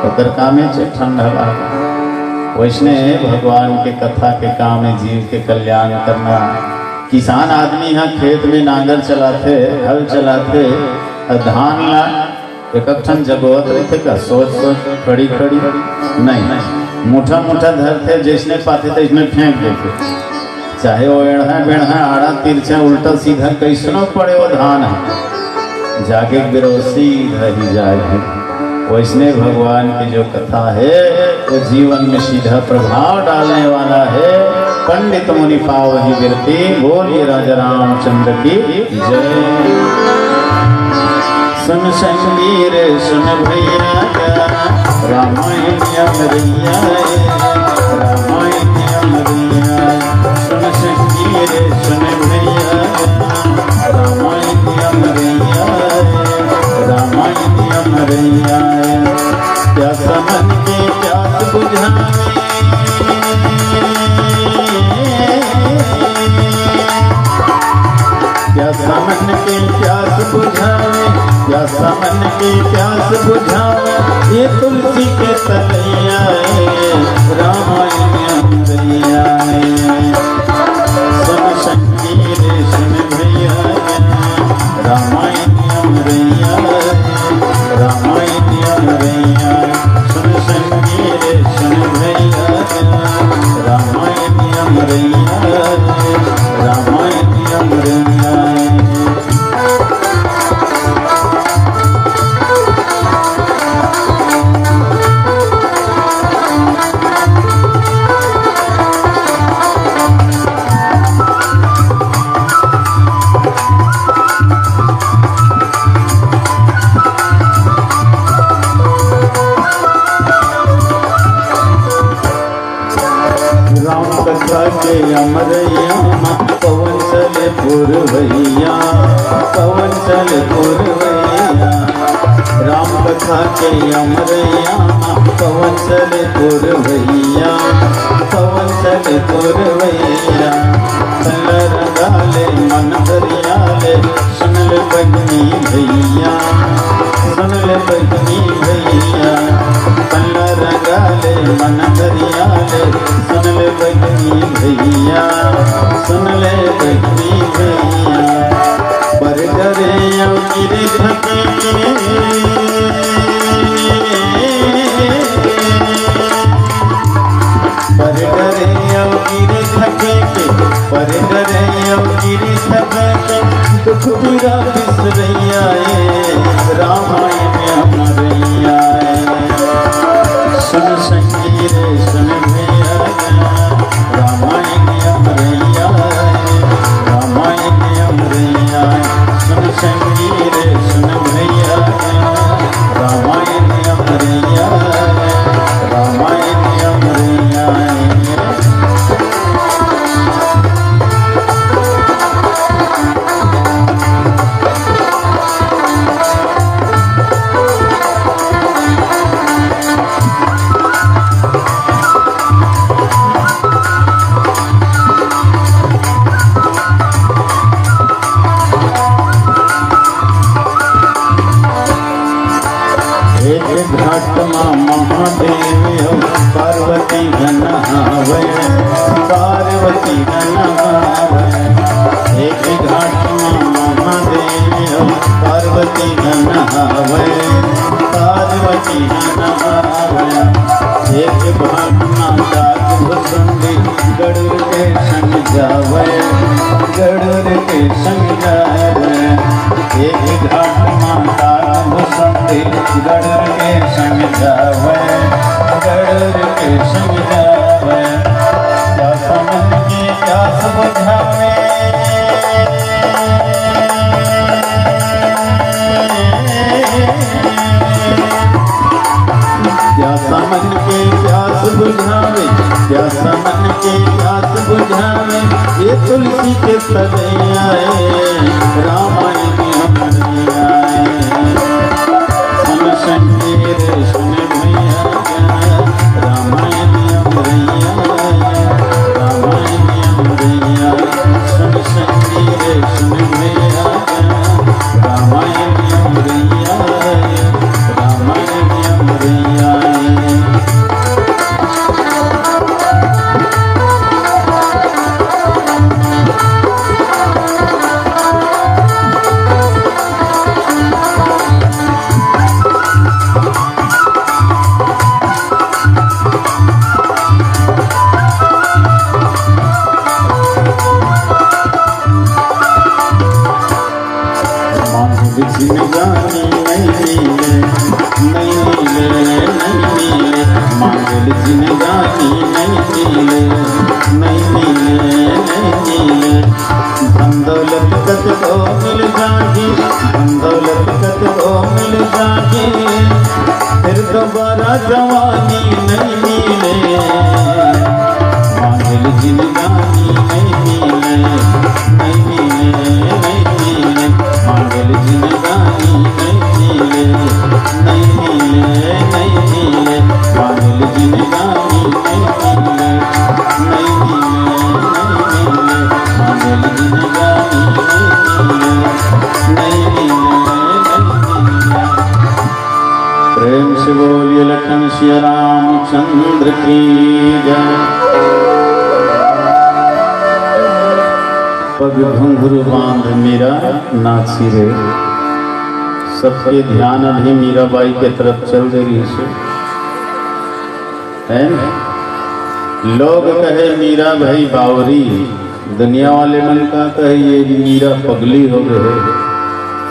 ओकर कामे से ठंडा लागा। वैसने भगवान के कथा के काम में जीव के कल्याण करना। किसान आदमी यहाँ खेत में नांगर चलाते, हल चलाते, धान ला एक ठन जगोत रहते का सोच सोच खड़ी खड़ी नहीं, मुठा मुठा धरते, जिसने पाते थे इसमें फेंक देते, चाहे वो एढ़ा बेढ़ा आड़ा तिरछा उल्टा सीधा कैसनो पड़े वो धान है, जागे बिरोसी रही जाएगी। वैसने भगवान की जो कथा है वो जीवन में सीधा प्रभाव डालने वाला है। पंडित मुनि पावहि गिरती, बोलिए राजा रामचंद्र की जय। सुन संगीर सुन भैया, रामायण अमरिया, रामायण अमरिया। सुन संगीर सुन भैया, रामायण अमरिया, रामायण अमरिया। प्यासा मन की प्यास बुझावे, प्यासा मन की प्यास बुझावे, प्यासा मन की प्यास बुझावे, ये तुलसी के तलैया रामायण अमरिया। सुन संगीत सुन भैया, रामायण अमरिया, रामायण अमरिया। सुन संगीत सुन भैया, रामायण अमरिया, रामायण अमरिया। के अमरैया पवन चले पुरवैया, पवन चले पुरवैया। राम कथा के अमरैया पवन चले पुरवैया, पवन चले पुरवैया। कलर डाले मन दरियाले, सुन ले बहनी भैया, सुन ले बहनी भैया। कलर डाले मन दरियाले, सुन ले बहनी भैया, सुन ले बहनी भैया। पर डरे गिरे थके, पर डरे गिरे थके, पर डरे गिरे थके। दुख बुरा बिसरैया रामायण अमरैया। सुन संगीत सुन भैया, रामायण अमरैया, रामायण अमरैया। सुन संगीत सुन भैया, रामायण अमरैया, रामायण अमरैया। एक घाट माँ महादेव पार्वती नहावे, पार्वती नहावे। एक घाट माँ महादेव पार्वती नहावे, पार्वती नहावे। एक घाट माता भुसुंडी गरुड़ के संग जावे, गरुड़ के संग जावे। एक घाट माता भुसुंडी गरुड़ के संग जावे, गरुड़ के संग जावे। प्यास मन की प्यास बुझावे, प्यासा मन के प्यास बुझावे, प्यासा मन के प्यास बुझावे। ये तुलसी के तले आए, रामायण हमारे आए। सुन शंकर सुन भैया, रामायण हमारे आए, रामायण हमारे आए। सुन शंकर सुन भैया, रामायण हमारे आए, रामायण हमारे आए। जिंदगानी नहीं मिले, नहीं मिले, नहीं मिले। मांगल जिंदगानी नहीं मिले, नहीं मिले, नहीं मिले। धन दौलत कत को मिल जागी, धन दौलत कत को मिल जागी। फिर दोबारा जवानी नहीं मिले। मांगल जिंदगानी नहीं मिले, नहीं मिले, नहीं मिले। मांगल जिंदगानी नहीं मिले, नहीं मिले, नहीं मिले। मांगल जिंदगानी नहीं मिले, नहीं मिले, नहीं मिले। मांगल जिंदगानी नहीं मिले, नहीं मिले, नहीं मिले। प्रेम से बोलिए लखन श्री रामचंद्र की जय। पग घुंघरू बांध मीरा नाची रे। सबके ध्यान अभी मीराबाई के तरफ चल रही है। लोग कहे मीरा भाई बावरी, दुनिया वाले मन का कहे ये मीरा पगली हो गए,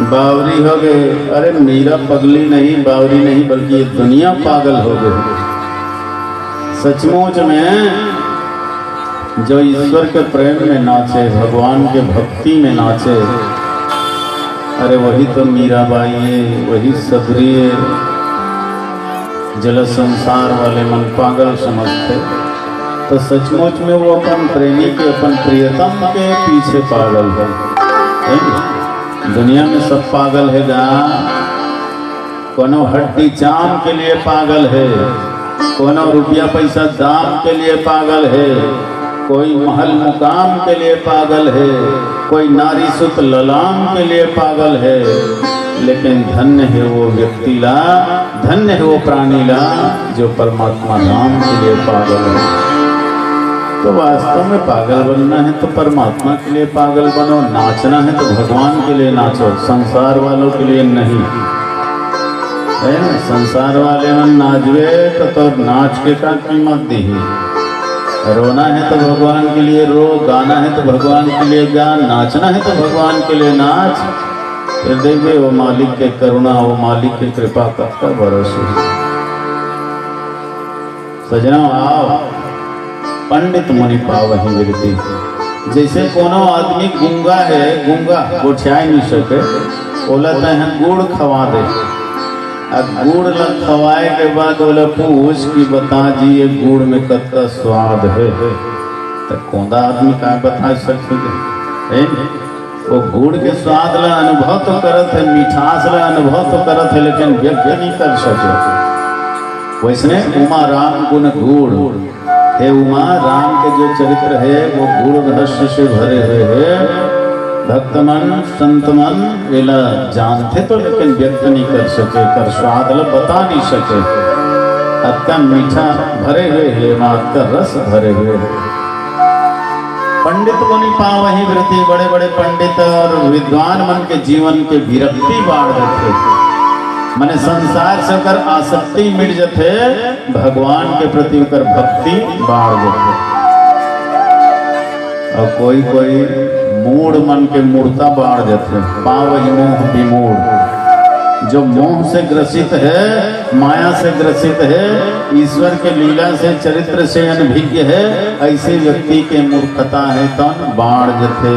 बावरी हो गए। अरे मीरा पगली नहीं, बावरी नहीं, बल्कि ये दुनिया पागल हो गई। सचमुच में जो ईश्वर के प्रेम में नाचे, भगवान के भक्ति में नाचे, अरे वही तो मीराबाई है, वही सबरी है। जल संसार वाले मन पागल समझते, तो सचमुच में वो अपन प्रेमी के, अपन प्रियतम के पीछे पागल है। दुनिया में सब पागल है जहाँ कोनो हड्डी चाम के लिए पागल है, कोनो रुपया पैसा दाम के लिए पागल है, कोई महल मुकाम के लिए पागल है, कोई नारी सुत ललाम के लिए पागल है। लेकिन धन्य है वो व्यक्ति ला, धन्य है वो प्राणी ला जो परमात्मा धाम के लिए पागल है। तो वास्तव में पागल बनना है तो परमात्मा के लिए पागल बनो, नाचना है तो भगवान के लिए नाचो, संसार वालों के लिए नहीं। है ना, संसार वाले मन नाचवे तो नाच के का कीमत दी। रोना है तो भगवान के लिए रो, गाना है तो भगवान के लिए गा, नाचना है तो भगवान के लिए नाच। फिर देखिए वो मालिक के करुणा, वो मालिक की कृपा का भरोसा। सजना आओ पंडित मुनि पावहि विरति। जैसे कोनो आदमी गूंगा है, गूंगा गोठिया नहीं सके, बोला है गुड़ खवा दे। अब गुड़ खवाए के बाद बोला पूछ कि बता जी ये गुड़ में कितना स्वाद है, तो कौन आदमी का बता सकते। वो गुड़ के स्वाद ला अनुभव तो करत है, मिठास ला अनुभव तो करत है, लेकिन व्यक्त नहीं कर सके। वैसने उमा राम गुण गुड़ है। उमा राम के जो चरित्र है वो गुड़ रहस्य से भरे हुए है। भक्तमन संतमन वेला जानते तो लेकिन व्यक्त नहीं कर सके, कर स्वाद बता नहीं सके। अत्या मीठा भरे हुए है, मात का रस भरे हुए है। पंडित को नहीं पा वही व्रति, बड़े बड़े पंडित और विद्वान मन के जीवन के विरक्ति बाढ़ देते, माने संसार से कर आसक्ति मिट जाते, भगवान के प्रति कर भक्ति बाढ़ देते। और कोई कोई मूढ़ मन के मूर्ता बाढ़ देते, पावही मोह विमूढ़। जो मोह से ग्रसित है, माया से ग्रसित है, ईश्वर के लीला से चरित्र से अनभिज्ञ है, ऐसे व्यक्ति के मूर्खता है तन बाढ़ जथे।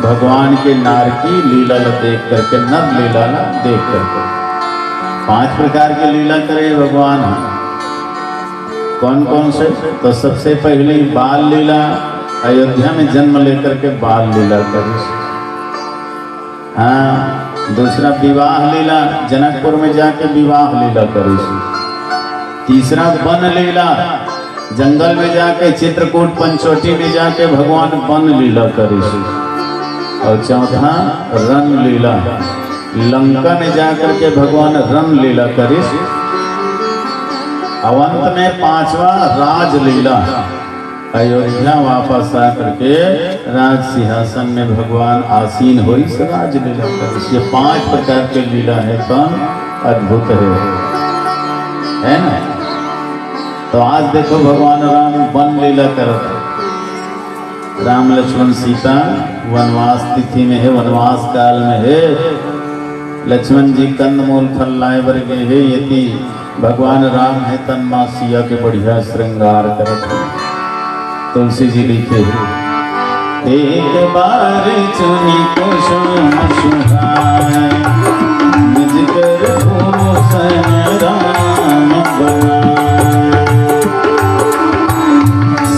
भगवान के नार की लीला देख करके, नर लीला देख करके 5 प्रकार की लीला करे भगवान। कौन कौन से? तो सबसे पहले बाल लीला, अयोध्या में जन्म लेकर के बाल लीला करी। हाँ, दूसरा विवाह लीला, जनकपुर में जाके विवाह लीला करी। तीसरा वन लीला, जंगल में जाके चित्रकूट पंचवटी में जाके भगवान वन लीला करी। और चौथा रन लीला, लंका में जाकर के भगवान रन लीला करी। अवंत में 5वां राजलीला, अयोध्या वापस आ करके राज सिंहासन में भगवान आसीन हो, इस राजलीला कर। ये 5 प्रकार के लीला है, कौन अद्भुत है ना। तो आज देखो भगवान राम वन लीला करते। राम लक्ष्मण सीता वनवास तिथि में है, वनवास काल में है। लक्ष्मण जी कंदमूल फल लाए बर गए है, यदि भगवान राम है तन मां सिया के बढ़िया श्रृंगार करते। तुलसी जी लिखे, एक बार चुनी कुसुम सुहाए, निज कर भूषण राम बनाए।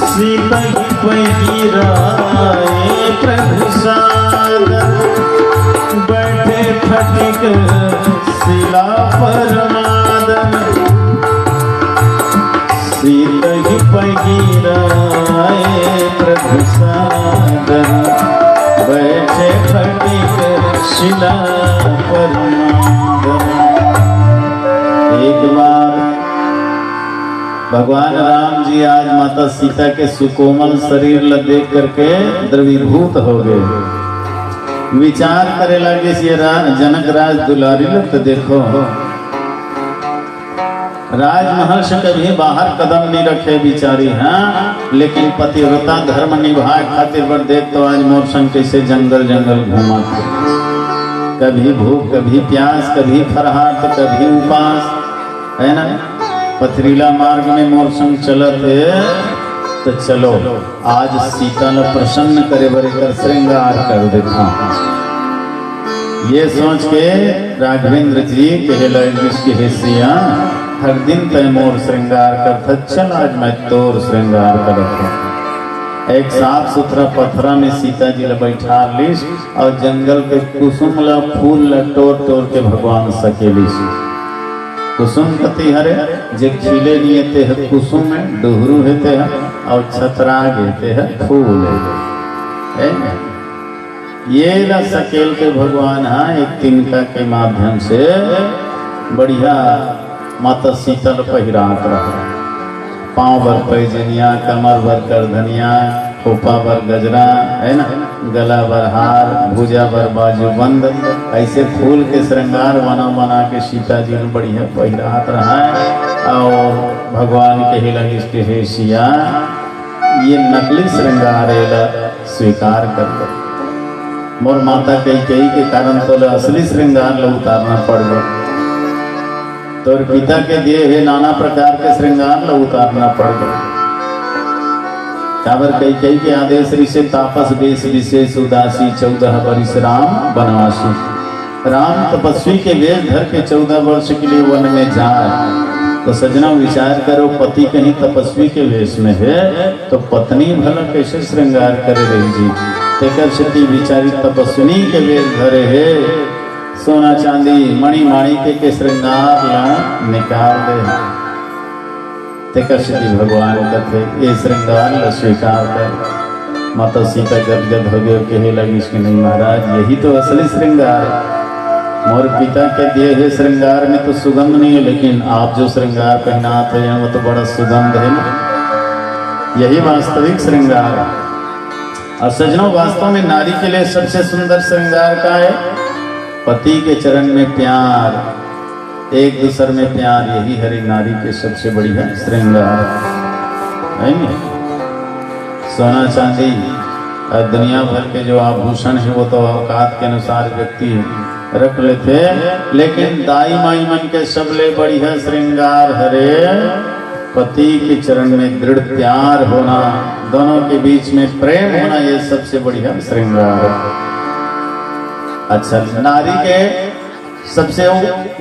सीता की राय प्रभु सादर, बैठे फटिक शिला पर मादन। सीता की पैराए प्रभु सादर, बैठे फटिक शिला पर मादन। एक बार भगवान राम जी आज माता सीता के सुकोमल शरीर ल देख करके द्रवीभूत हो गए। विचार करे लगे, जनक राज दुलारी लोग तो देखो, राजमहल से कभी बाहर कदम नहीं रखे बिचारी। हाँ, लेकिन पतिव्रता धर्म निभाए खातिर पर देख तो आज मोर संग कैसे जंगल जंगल घूमा थे। कभी भूख, कभी प्यास, कभी फरहार, तो कभी उपास, है ना। पथरीला मार्ग में मोर संग चलते, तो चलो आज सीता ने प्रसन्न करे बरे कर श्रृंगार कर देखा। ये सोच के राघवेंद्र जी कहला इसकी हैसिया, हर दिन तय मोर श्रृंगार करता, चल आज मैं तोर श्रृंगार करता। एक साफ सुथरा पथरा में सीता जी बैठा लीस, और जंगल के कुसुम ला फूल ला टोर टोर के भगवान सकेली। कुसुम कति हरे जे खिले नहीं ते है कुसुम में डुहरू हेते है, और छतराग हेते है फूल है। ये ला सकेल के भगवान, हाँ, एक तिनका के माध्यम से बढ़िया माता सीता पहिरात रहा। पाँव भर पैजनिया, कमर भर करधनिया, खोपा भर गजरा, है ना, गला भर हार, भुजा भर बाजू बंद, ऐसे फूल के श्रृंगार बना बना के सीता जी ने बढ़िया पहिरात रहा है। और भगवान के लगे इसके हैसिया, ये नकली श्रृंगार स्वीकार कर लो। मोर माता कई के कारण तो असली श्रृंगार उतारना पड़ गया। तोर पिता के दिए है नाना प्रकार के श्रृंगार ला उतारना पड़ गया। काबर कई के आदेश ऋषि तापस वेश विशेष उदासी 14 वर्ष राम वनवासी। राम तपस्वी के वेश धर के 14 वर्ष के लिए वन में जाए। तो सजना विचार करो, पति कहीं तपस्वी के वेश में है तो पत्नी भला कैसे श्रृंगार करे रही जी। तेकर शती बिचारी तपस्विनी के वेश धरे है, सोना चांदी मणि माणिके के श्रृंगार ला निकाल दे। तेकर शती भगवान कहते ये श्रृंगार ला स्वीकार कर। माता सीता गदगद हो गए, कहने लगी कि नहीं महाराज, यही तो असली श्रृंगार है। मोर पिता के दिए हुए श्रृंगार में तो सुगंध नहीं है, लेकिन आप जो श्रृंगार पहनाते हैं वो तो बड़ा सुगंध है ना, यही वास्तविक श्रृंगार है। और सजनों, वास्तव में नारी के लिए सबसे सुंदर श्रृंगार का है पति के चरण में प्यार, एक दूसरे में प्यार, यही हरी नारी के सबसे बढ़िया श्रृंगार है। सोना चांदी और दुनिया भर के जो आभूषण है वो तो औकात के अनुसार व्यक्ति रख लेते, लेकिन दाई माई मन के सबले बढ़िया श्रृंगार हरे पति के चरण में दृढ़ प्यार होना, दोनों के बीच में प्रेम होना, ये सबसे बढ़िया श्रृंगार है। अच्छा, नारी के सबसे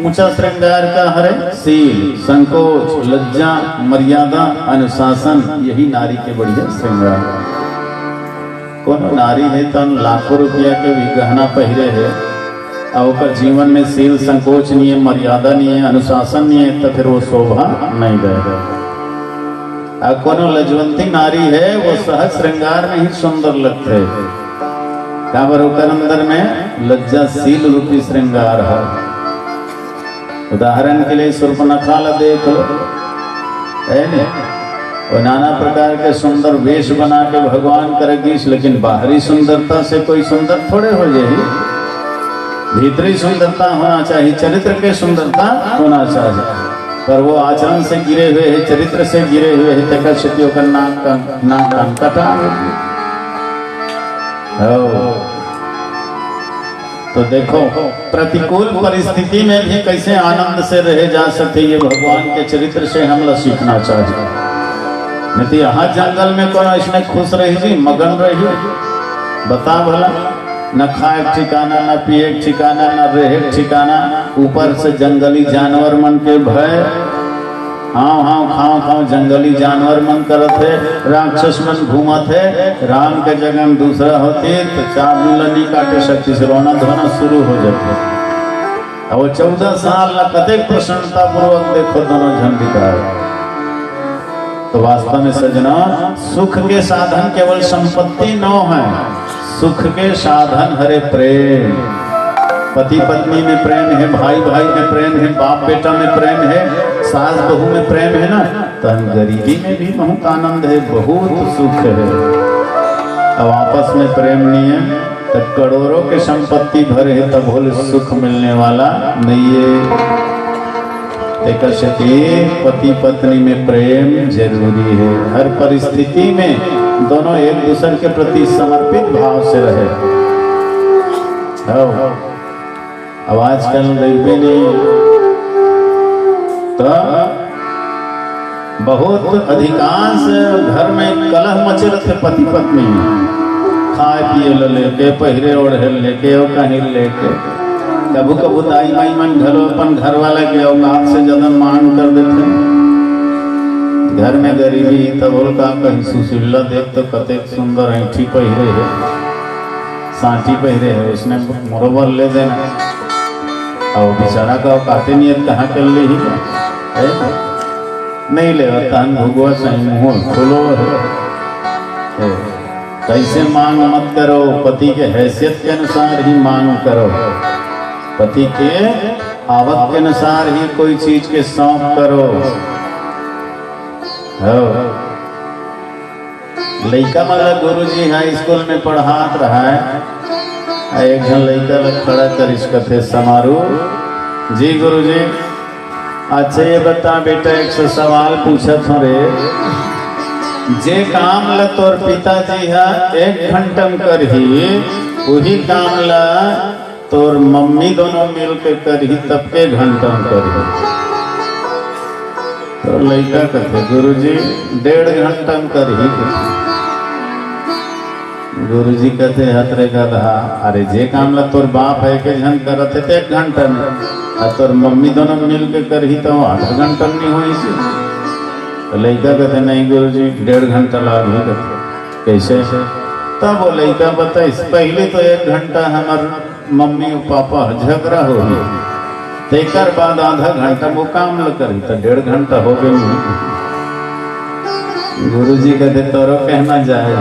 ऊंचा श्रृंगार का हरे शील, संकोच, लज्जा, मर्यादा, अनुशासन, यही नारी के बढ़िया श्रृंगार है। कौन नारी है तो लाखों रुपया के भी गहना पहिरे है और जीवन में शील संकोच नहीं है, मर्यादा नहीं है, अनुशासन नहीं है, तो फिर वो शोभा नहीं देगा। कोनो लजवंती नारी है वो सहज श्रृंगार में ही सुंदर लगते है, काबर होकर अंदर में लज्जाशील रूपी श्रृंगार है। उदाहरण के लिए सुर्पनखा देख लो, है न, वो नाना प्रकार के सुंदर वेश बना के भगवान करेगी, लेकिन बाहरी सुंदरता से कोई सुंदर थोड़े हो जाएगी, भीतरी सुंदरता होना चाहिए, चरित्र के सुंदरता होना चाहिए। पर वो आचरण से गिरे हुए है, चरित्र से गिरे हुए है, तक क्षतियों का नाक कटा। तो देखो, प्रतिकूल परिस्थिति में भी कैसे आनंद से रहे जा सकते, ये भगवान के चरित्र से हम सीखना चाहिए। नहीं तो यहाँ जंगल में कौन इसने खुश रही जी, मगन रही, बता भला, न खाए ठिकाना, न पिए ठिकाना, न रहे ठिकाना, ऊपर से जंगली जानवर मन के भय, हाँ हाँ खाओ खाओ, जंगली जानवर मन करत है, राक्षस मन घूमत है, राम के जगह में दूसरा होते तो चार नहीं काटे सकती से रोना धोना शुरू हो जाते। अब वो 14 साल कते प्रसन्नता पूर्वक देखो दोनों झंडिका। तो वास्तव में सजना, सुख के साधन केवल संपत्ति न है, सुख के साधन हरे प्रेम। पति पत्नी में प्रेम है, भाई भाई में प्रेम है, बाप बेटा में प्रेम है, सास बहू में प्रेम है ना, तो हम गरीबी में भी बहुत आनंद है, बहुत सुख है। अब आपस में प्रेम नहीं है तो करोड़ों के संपत्ति भरे है, तब बोले सुख मिलने वाला नहीं है। पति पत्नी में प्रेम जरूरी है, हर परिस्थिति में दोनों एक दूसरे के प्रति समर्पित भाव से रहे। अब आजकल देखते नहीं तो बहुत अधिकांश घर में कलह मचे रहते पति पत्नी में, खाए पिए लेके, पहिरे ओढ़े लेके और कहीं लेके, कबू कबू दाई माई मन घरों अपन घर वाला के औकात से ज्यादा मांग कर देते। घर में गरीबी तब का कहीं सुशीला देख तो कते सुंदर ऐठी पहिरे है, सांटी पहिरे है, उसने मोरबर ले देना और बेचारा का औकाते नहीं है, कहाँ कर ली ही नहीं ले तहन भुगवा सही मुँह खोलो है। कैसे मांग मत करो, पति के हैसियत के अनुसार ही मांग करो, पति के आवक के अनुसार ही कोई चीज के सौंप करो। लड़का मतलब गुरुजी हाई स्कूल में पढ़ात रहा है, एक जन लड़का खड़ा कर इसके समारोह, जी गुरुजी अच्छा ये बता बेटा, एक सौ सवाल पूछत हो रे, जे काम ला तोर पिताजी है 1 घंटम करही, वही काम ला तोर मम्मी दोनों मिल के करही तब के घंटम करही। तो लड़का कहते गुरुजी 1.5 घंटम करही। गुरुजी कहते हतरे गधा, अरे जे काम ला तोर बाप है के झन करत है 1 घंटा में, और तोर मम्मी दोनों मिल के करही तो आधा घंटा नहीं हुई सी। तो लड़का कहते नहीं गुरुजी 1.5 घंटा लागी। कैसे? तब वो लड़का बताइस पहले तो 1 घंटा हमार मम्मी और पापा झगड़ा हो गई, तेकर बाद आधा घंटा वो काम ल करी तो 1.5 घंटा हो गई। गुरुजी कहते तोरो कहना जाए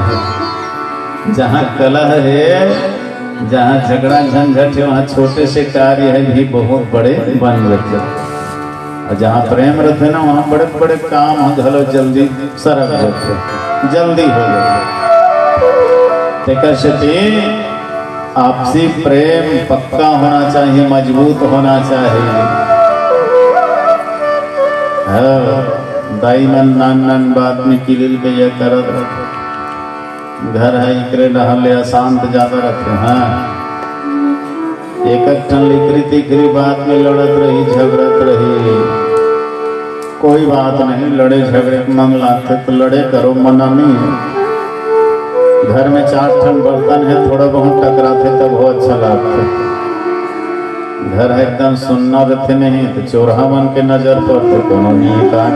जहाँ कलह है, जहाँ झगड़ा झंझट है, वहाँ छोटे से कार्य है भी बहुत बड़े बन रहते, और जहाँ प्रेम रहते ना वहाँ बड़े बड़े काम हो घलो जल्दी सरक जाते, जल्दी हो जाते। आपसी प्रेम पक्का होना चाहिए, मजबूत होना चाहिए। दाई मन नान नान बात में किलिल के यह करत घर है इकरे नहले अशांत ज्यादा रखे। हाँ, एक लिखरी बात में लड़त रही, झगड़त रही, कोई बात नहीं, लड़े झगड़े मन लाते तो लड़े करो, मना नहीं है। घर में 4 ठन बर्तन है, थोड़ा बहुत टकराते तब बहुत अच्छा लगता। घर है एकदम सुनना रहते नहीं तो चोरहा मन के नजर पड़ते, कोनो नहीं कहा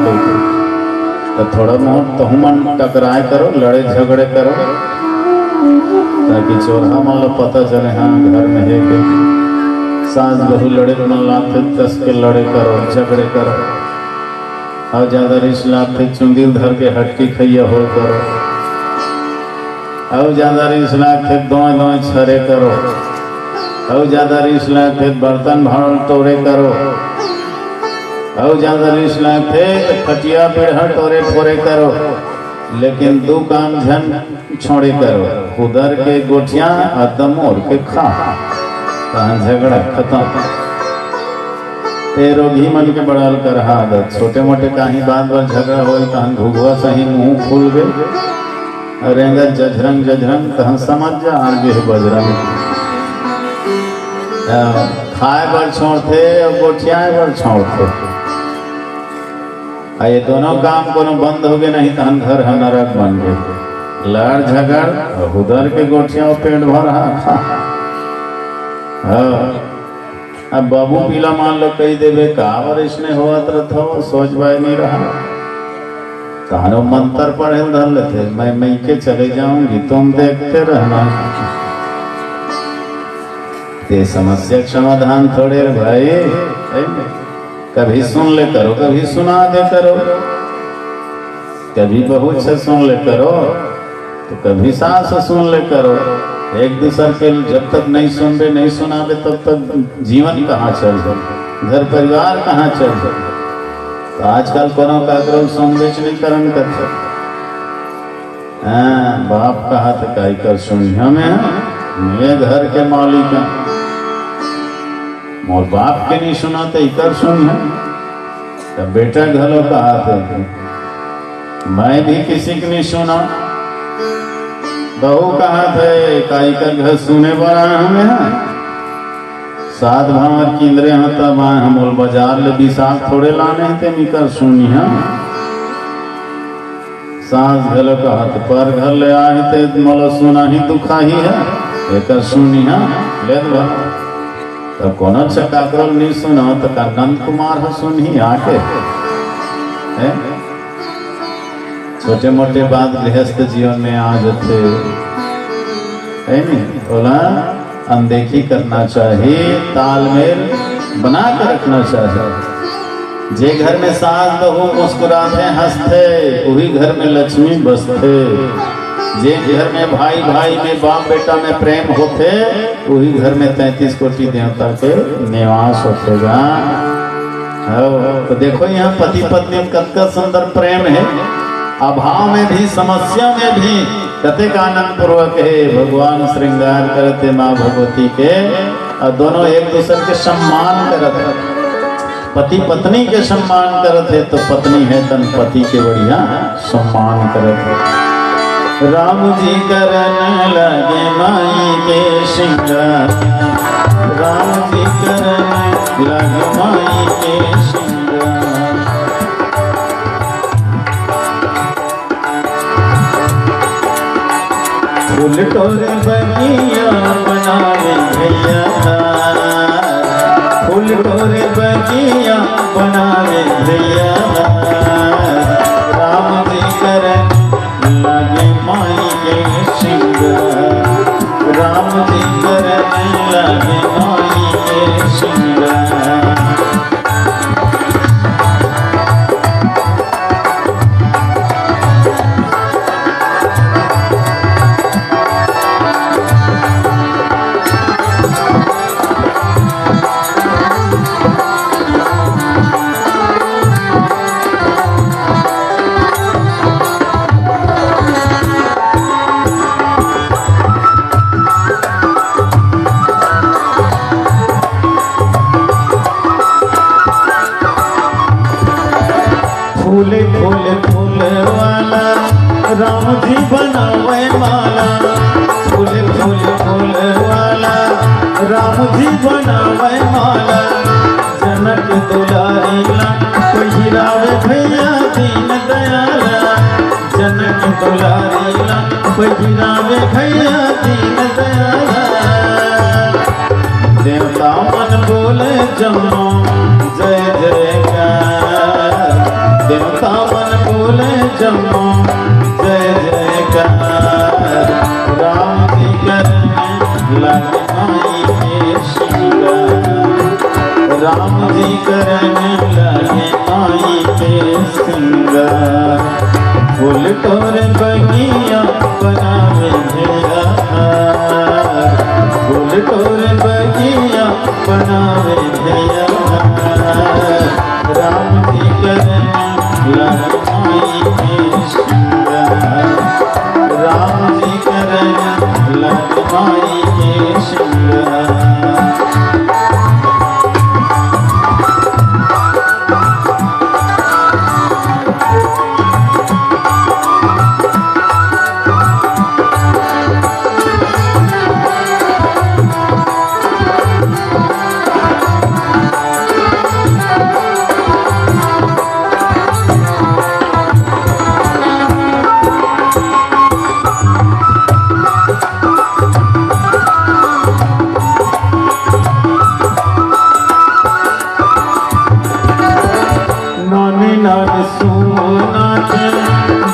तो थोड़ा बहुत तो मन टकराए करो, लड़े झगड़े करो, ताकि चोरहा मान लो पता चले हाँ घर में है कि सास बहू लड़े मन लाते कस के लड़े करो, झगड़े करो, और ज्यादा रिश्त लाते चुंदिल धर के हटकी खैया हो करो, और ज्यादा रिश्त लाते दोए दोए छरे करो, और ज्यादा रिश्त लाते बर्तन भाड़ तोड़े करो, और ज्यादा रिश्त लाते खटिया पेड़ टोरे फोरे करो, लेकिन 2 काम झन छोड़े करो, उधर के गोठिया अदम और के खा, कहाँ झगड़ा खत्म। तेरो भी मन के बड़ाल कर आदत, छोटे मोटे कहीं बात बार झगड़ा हो, कहाँ घुघुआ सही मुंह खुल गए, रेंगा जजरंग जजरंग, कहाँ समझ जा आगे बजरंग। खाए बर छोड़ते और गोठियाए बर छोड़ते, ये दोनों काम कोनो बंद हो गए नहीं तो घर है नरक बन गए। लड़ झगड़ उधर के गोठिया पेट भर रहा। अब बाबू पीला मान लो कही देवे का इसने हुआ तो सोच बाय नहीं रहा, तानो मंत्र पढ़े धर लेते, मैं के चले जाऊंगी, तुम देखते रहना। ये समस्या का समाधान थोड़े भाई, कभी सुन ले करो, कभी सुना दे करो, कभी बहुत से सुन ले करो तो कभी सास सुन ले करो। एक दूसरे के जब तक नहीं सुन रहे नहीं सुनावे तब तक जीवन कहाँ चल जाए, घर परिवार कहाँ चल जाए। तो आजकल कोनो का सुन बेच नहीं करन करते। बाप कहा तो कही कर सुनिया में मैं घर के मालिक है, मोर बाप के नहीं सुना तो इकर सुनिया। तब बेटा घलो कहा थे मैं भी किसी के नहीं सुना, बहू कहा थे काई का घर सुने बड़ा हमें सात भावर केंद्रे हैं, तब आए हम बाजार ले विशाख थोड़े लाने थे मिकर सुनिया। सास घलो कहा थे पर घर ले आए थे मोलो सुना ही दुखा ही है, एक सुनिया ले दो। तब कौन चकाकल नहीं सुना तो का नंद कुमार है सुन ही आके। छोटे मोटे बात गृहस्थ जीवन में आ जाते है नहीं, बोला अनदेखी करना चाहिए, तालमेल बना कर रखना चाहिए। जे घर में सास बहू मुस्कुराते हंसते वही घर में लक्ष्मी बसते, जे घर में भाई भाई में बाप बेटा में प्रेम होते वही घर में 33 कोटि देवता के निवास होतेगा। तो देखो यहाँ पति पत्नी कतका सुंदर प्रेम है, अभाव में भी समस्या में भी कतेक आनंद पूर्वक है भगवान श्रृंगार करते माँ भगवती के, और दोनों एक दूसरे के सम्मान करते, पति पत्नी के सम्मान करते तो पत्नी है तन पति के बढ़िया सम्मान करते। राम जी करन लगे माई के श्रृंगार, राम जी करन लगे माई के श्रृंगार। फूल तोरे बगिया बनावे भैया, फूल तोरे बगिया बनावे भैया, राम जी करन लगे माई के श्रृंगार, राम जी करन लगे माई के श्रृंगार। फूले फूले फूल वाला राम जी बनावे माला, फूले फूले फूल वाला राम जी बनावे माला। जनक दुलारीला पहिरावे भैया दीन दयाला, जनक दुलारीला पहिरावे भैया दीन दयाला। देवता मन बोले जम्मो जय जयकार, देवता मन बोले जम्मो जय जयकार। राम जी करने लगे माई के श्रृंगार, राम जी करने लगे माई के श्रृंगार। फूल तोरे बगिया बनावे घेरा, फूल तोरे बगिया बनावे घेरा। राम जी करने लगे माई के श्रृंगार, राम जी करने लगे माई के श्रृंगार।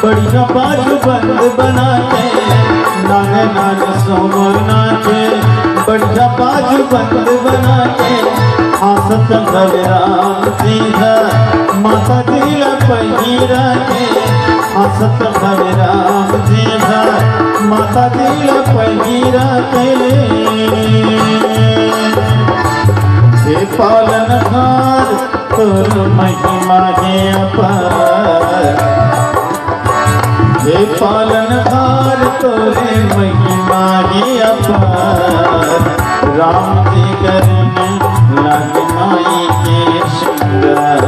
बढ़िया बाजू बंद बनाते, नाने नाने सोमना के बढ़िया बाजू बंद बनाते। हंसत भवे राम जी माता जी पहिरा के, हंसत भवे राम जी माता जी पहिरा के। हे पालनहार तोर महिमा है अपार, हे पालनहार तोरे महिमा है अपार। राम जी करने लगे माई के श्रृंगार,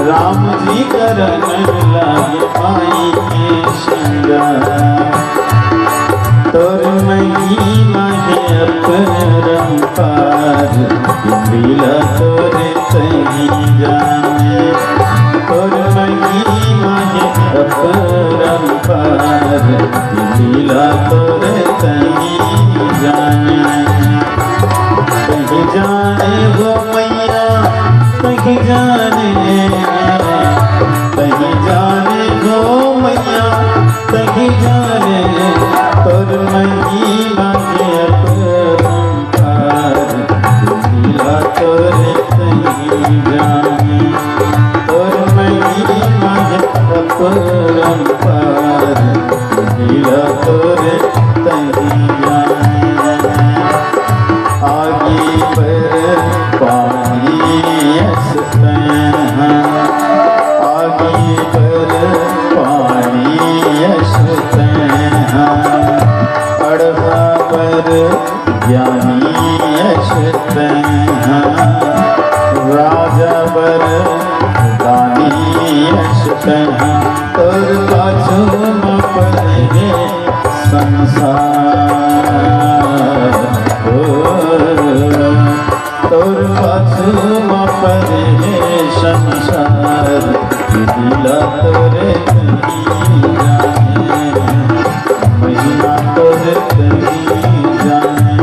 राम जी करने लगे माई के श्रृंगार। तोर महिमा है अपरंपार, लीला तोरे कहीं जाने। तोर महिमा है अपरंपार, लीला तोरे कहीं जाने। कहीं जाने वो मैया कहीं जाने, कहीं जाने वो मैया कहीं जाने। तोर महिमा है अपरंपार, लीला तोरे कहीं जाने। तोर महिमा है अपरंपार, लीला तोरे कहीं जाने। आगे पर पानी असते हैं, आगे पर पानी असते हैं। अड़वा पर ज्ञानी असते हैं, राजा पर दानी असते हैं। तोर पाछू न पड़े संसार, तोर पाछू न पड़े संसार। लीला तोरे कहीं जाने, महिमा तोरे कहीं जाने।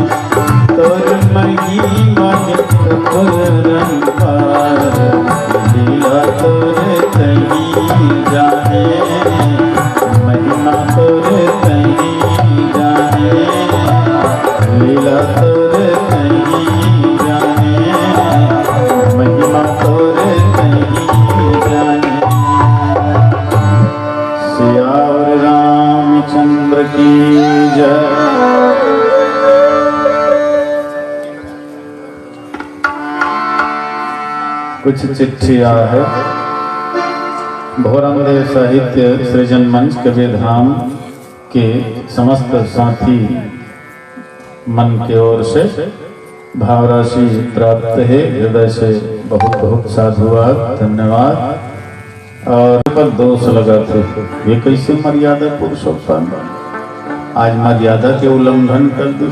तोर महिमा है अपरंपार, लीला तोरे कहीं जाने। महिमा तोरे कहीं जाने, लीला तोरे कहीं जाने। महिमा तोरे कहीं जाने। सियावर रामचंद्र की जय। कुछ चिट्ठियां है भोरमदेव साहित्य सृजन मंच कबीरधाम के समस्त साथी मन की ओर से भावराशि प्राप्त है। हृदय से बहुत बहुत साधुवाद, धन्यवाद। और पर दोष लगाते ये कैसे मर्यादा पुरुषोत्तम, आज मर्यादा के उल्लंघन कर दी।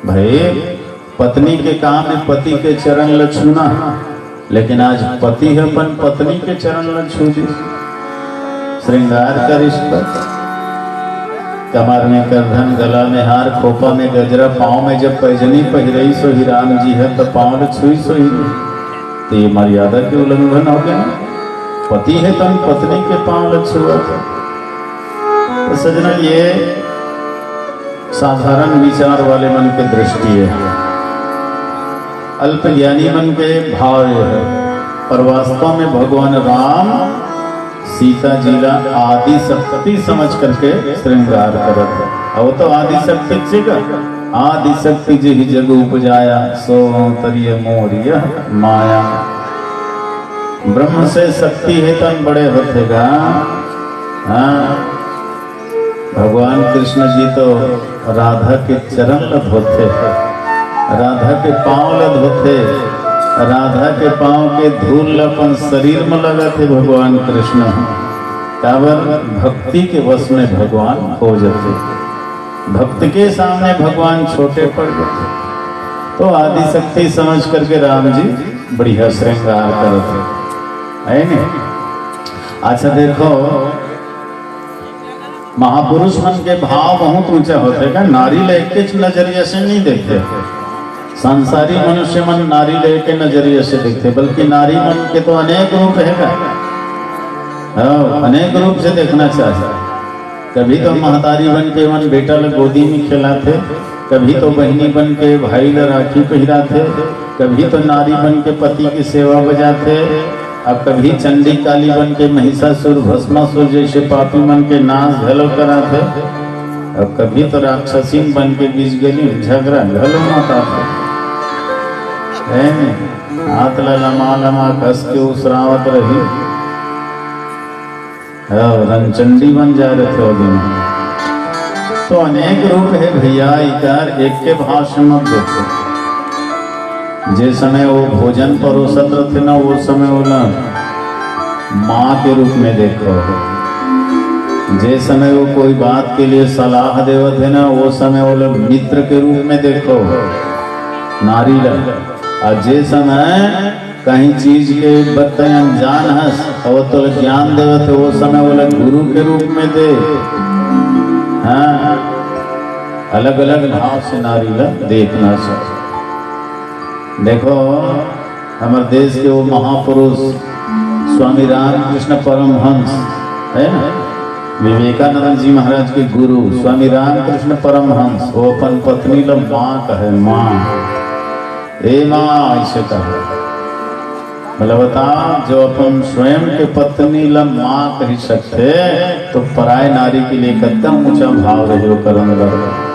भाई पत्नी के काम में पति के चरण ल छूना, लेकिन आज पति है अपन पत्नी के चरण ल छू दी। श्रृंगार का रिश्ता, कमर में करधन, गला में हार, खोपा में गजरा, पाँव में जब पैजनी पहिरई सो ही राम जी है तो पाँव छुई सो ही, तो ये मर्यादा के उल्लंघन हो गया। पति है तो पत्नी के पाँव छुआ था। तो सजना ये साधारण विचार वाले मन की दृष्टि है, अल्प ज्ञानी मन के भाव है, पर वास्तव में भगवान राम सीता जी ला आदि शक्ति समझ करके श्रृंगार करत है। और तो आदि शक्ति से का आदि शक्ति जी ही जग उपजाया, सो तरिय मोरिय माया। ब्रह्म से शक्ति है तन बड़े होतेगा। हाँ, भगवान कृष्ण जी तो राधा के चरण लद होते, राधा के पांव लद होते, राधा के पांव के धूल अपन शरीर में लगा थे भगवान कृष्ण। काबर भक्ति के वश में भगवान हो जाते, भक्त के सामने भगवान छोटे पड़ जाते। तो आदि शक्ति समझ करके राम जी बढ़िया श्रृंगार करते है नहीं। अच्छा देखो, महापुरुष मन के भाव बहुत ऊंचा होते का, नारी लेके नजरिया से नहीं देखते। संसारी मनुष्य मन नारी लेके नजरिए से देखते, बल्कि नारी मन के तो अनेक रूप है, अनेक रूप से देखना चाहिए। कभी तो महतारी बन के मन बेटा ल गोदी में खिलाते, कभी तो बहनी बन के भाई ल राखी पहिराते, कभी तो नारी बन के पति की सेवा बजाते, अब कभी चंडी काली बन के महिषासुर भस्मासुर जैसे पापी मन के नाश घलो कराते, अब कभी तो राक्षसी बन के बीच गली झगड़ा घलो मचाते। हाथ लमा लमा कस के उसरावत रही, रंचंडी बन जा रहे थे दिन। तो अनेक रूप है भैया, इकार एक के भाव से मत देखो। जिस समय वो भोजन परोसत थे ना, वो समय वो माँ के रूप में देखो। जिस समय वो कोई बात के लिए सलाह देवत है ना, वो समय वो लोग मित्र के रूप में देखो नारी लग। और जे समय कहीं चीज के बत्ते अनजान हस और तो ज्ञान देवत है, वो समय वो लोग गुरु के रूप में दे। हाँ, अलग अलग भाव से नारी लग देखना चाहिए। देखो हमारे देश के वो महापुरुष स्वामी रामकृष्ण परमहंस है ना, विवेकानंद जी महाराज के गुरु स्वामी रामकृष्ण परमहंस, वो अपन पत्नी लो माँ कहे, माँ ए माँ ऐसे कहे। मतलब बताओ, जो अपन स्वयं के पत्नी ला माँ कह सकते, तो पराय नारी के लिए कदम ऊंचा भाव रहे करने लगा।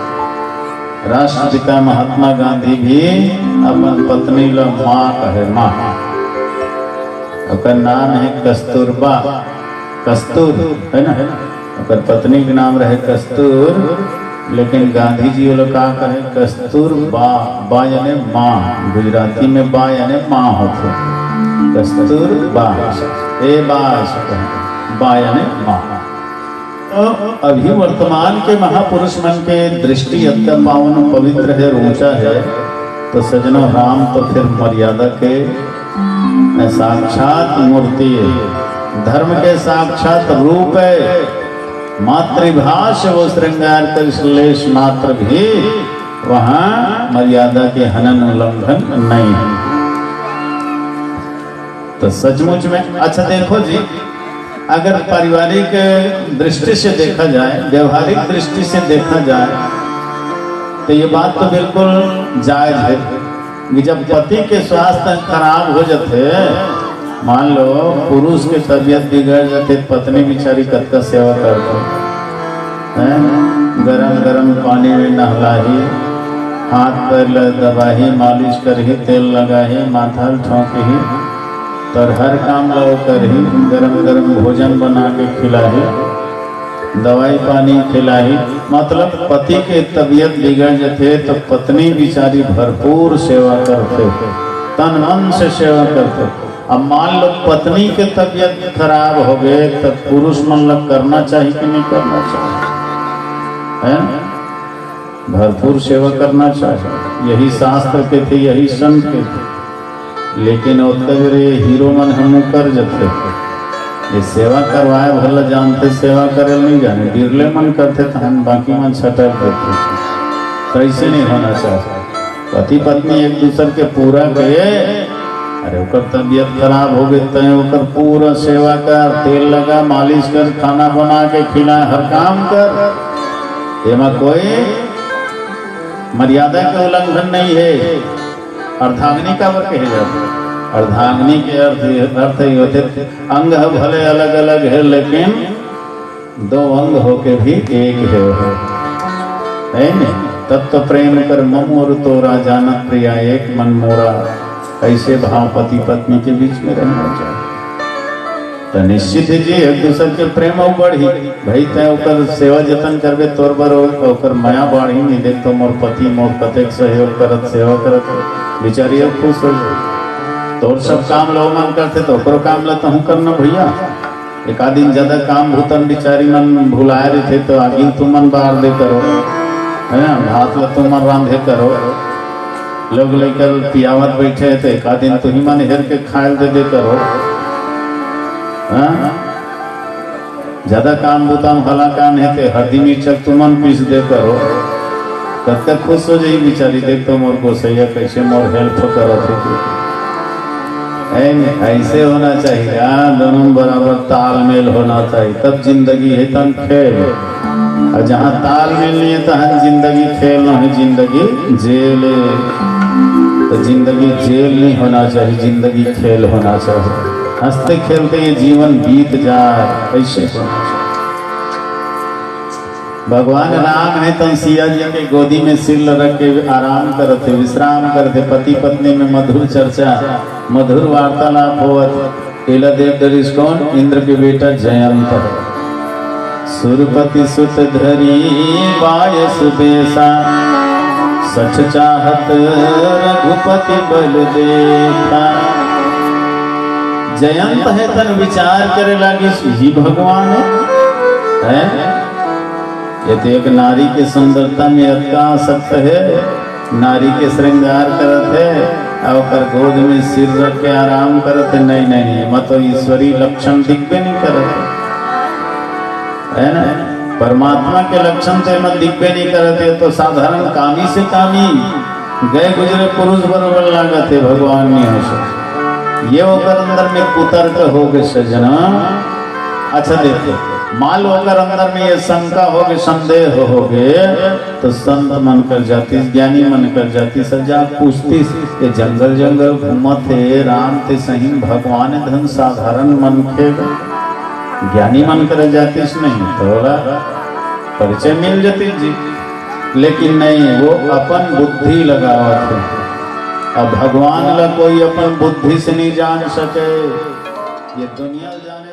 राष्ट्रपिता महात्मा गांधी भी अपन पत्नी ला माँ कहे, माँ। उसका नाम है कस्तूरबा, कस्तूर है ना, उसका पत्नी का नाम रहे कस्तूर, लेकिन गांधी जी वो लोग का कहे कस्तूरबा। बा यानी माँ, गुजराती में बा यानी माँ होते, कस्तूरबा ए बा यानी माँ। तो अभी वर्तमान के महापुरुष मन के दृष्टि अत्यंत पावन पवित्र है, ऊंचा है। तो सजनों, राम तो फिर मर्यादा के साक्षात मूर्ति है, धर्म के साक्षात रूप है। मातृभाष वो श्रृंगार कर श्लेष मात्र भी वहां मर्यादा के हनन उल्लंघन नहीं है। तो सचमुच में अच्छा देखो जी, अगर पारिवारिक दृष्टि से देखा जाए, व्यवहारिक दृष्टि से देखा जाए, तो ये बात तो बिल्कुल जायज है कि जब पति के स्वास्थ्य खराब हो जाते, मान लो पुरुष के तबियत बिगड़ जाते, पत्नी बेचारी कद का सेवा करते हैं, गरम गरम पानी में नहलाही, हाथ पैर दबाही, मालिश करही, तेल लगाही, माथा ठोंकही, तर हर काम लो करही, गरम गरम भोजन बना के खिलाही, दवाई पानी खिलाही। मतलब पति के तबियत बिगड़ जाते तो पत्नी बेचारी भरपूर सेवा करते, तन मन से सेवा करते। अब मान लो पत्नी के तबीयत खराब हो गए तो पुरुष मन लग करना चाहिए कि नहीं करना चाहिए, है? भरपूर सेवा करना चाहिए, यही शास्त्र के थे, यही संत के थे। लेकिन रे हीरो मन हम कर जते ये सेवा करवाए भला जानते, सेवा करे नहीं जाने, बिरले मन करते तो हम बाकी मन छटक देते। तो ऐसे नहीं होना चाहिए। पति पत्नी एक दूसरे के पूरा कहे, अरे ओकर तबीयत खराब हो गई तो ओकर पूरा सेवा कर, तेल लगा, मालिश कर, खाना बना के खिला, हर काम कर। एमा कोई मर्यादा के उल्लंघन नहीं है। अर्धांगिनी का वर्ग कहे जाता है। अर्धांगिनी के अर्थ ही होते अंग भले अलग अलग है लेकिन दो अंग होके भी एक है नहीं। तत्व प्रेम कर मोर तोरा जानत प्रिया एक मन मोरा। ऐसे भाव पति पत्नी के बीच में रहना चाहिए। तो निश्चित है जी एक दूसरे के प्रेम बढ़ी भाई, तय ओकर सेवा जतन करबे तोर बर ओकर माया बढ़ी नहीं। देख तो मोर पति मोर कतेक सहयोग करत, सेवा करत, बेचारी खुश हो जाए। तोर सब काम लो मन करते तो ओकरो काम ला तहु करना भैया। एक आदमी ज्यादा काम भूतन बिचारी मन भुलाए रहे तो आगे तुमन बाहर दे करो, है ना, भात ला तुमन रांधे करो। लोग लेकर पियावत बैठे तो एक आदमी तो ही मन हेर के खायल दे करो। ज्यादा काम बुताम भला काम है तो हरदी मिर्चक तुमन पीस दे करो। कब तक खुश हो जाई बिचारी, देख तो मोर को सही कैसे मोर हेल्प करत है। ऐसे होना चाहिए, दोनों बराबर तालमेल होना चाहिए, तब जिंदगी है तन खेल। और जहाँ तालमेल नहीं है तहाँ जिंदगी खेल न है, जिंदगी जेल। तो जिंदगी जेल नहीं होना चाहिए, जिंदगी खेल होना चाहिए। हंसते खेलते ये जीवन बीत जाए, ऐसे भगवान राम है तो सिया जी के गोदी में सिर रख के आराम करते, विश्राम करते। पति पत्नी में मधुर चर्चा, मधुर वार्तालाप होवत। केला देव दरिश कौन? इंद्र के बेटा जयंत। सुरपति सुत धरी बायस बेसा, सच चाहत रघुपति बल देखा। जयंत है तन विचार करे लगी ही भगवान है। ये तो एक नारी के सुंदरता में अतका सत्य है, नारी के श्रृंगार करत है और गोद में सिर रख के आराम करते। नहीं नहीं मत तो ईश्वरीय लक्षण दिखबे नहीं करते, है ना। परमात्मा के लक्षण से मत दिखबे नहीं करते तो साधारण कामी से कामी गए गुजरे पुरुष बरोबर लागत है। भगवान ने ये होकर अंदर में कुतर्क हो गए सजना। अच्छा देखो, मान लो अगर अंदर में ये शंका हो गए, संदेह हो गए तो संत मन कर जाती, ज्ञानी मन कर जाती, सजा पूछती ये जंगल जंगल घूमत है राम थे सही भगवान धन साधारण मन के ज्ञानी मन कर जाती नहीं, थोड़ा परिचय मिल जाती जी। लेकिन नहीं, वो अपन बुद्धि लगावत है। अब भगवान ला कोई अपन बुद्धि से नहीं जान सके, ये दुनिया जाने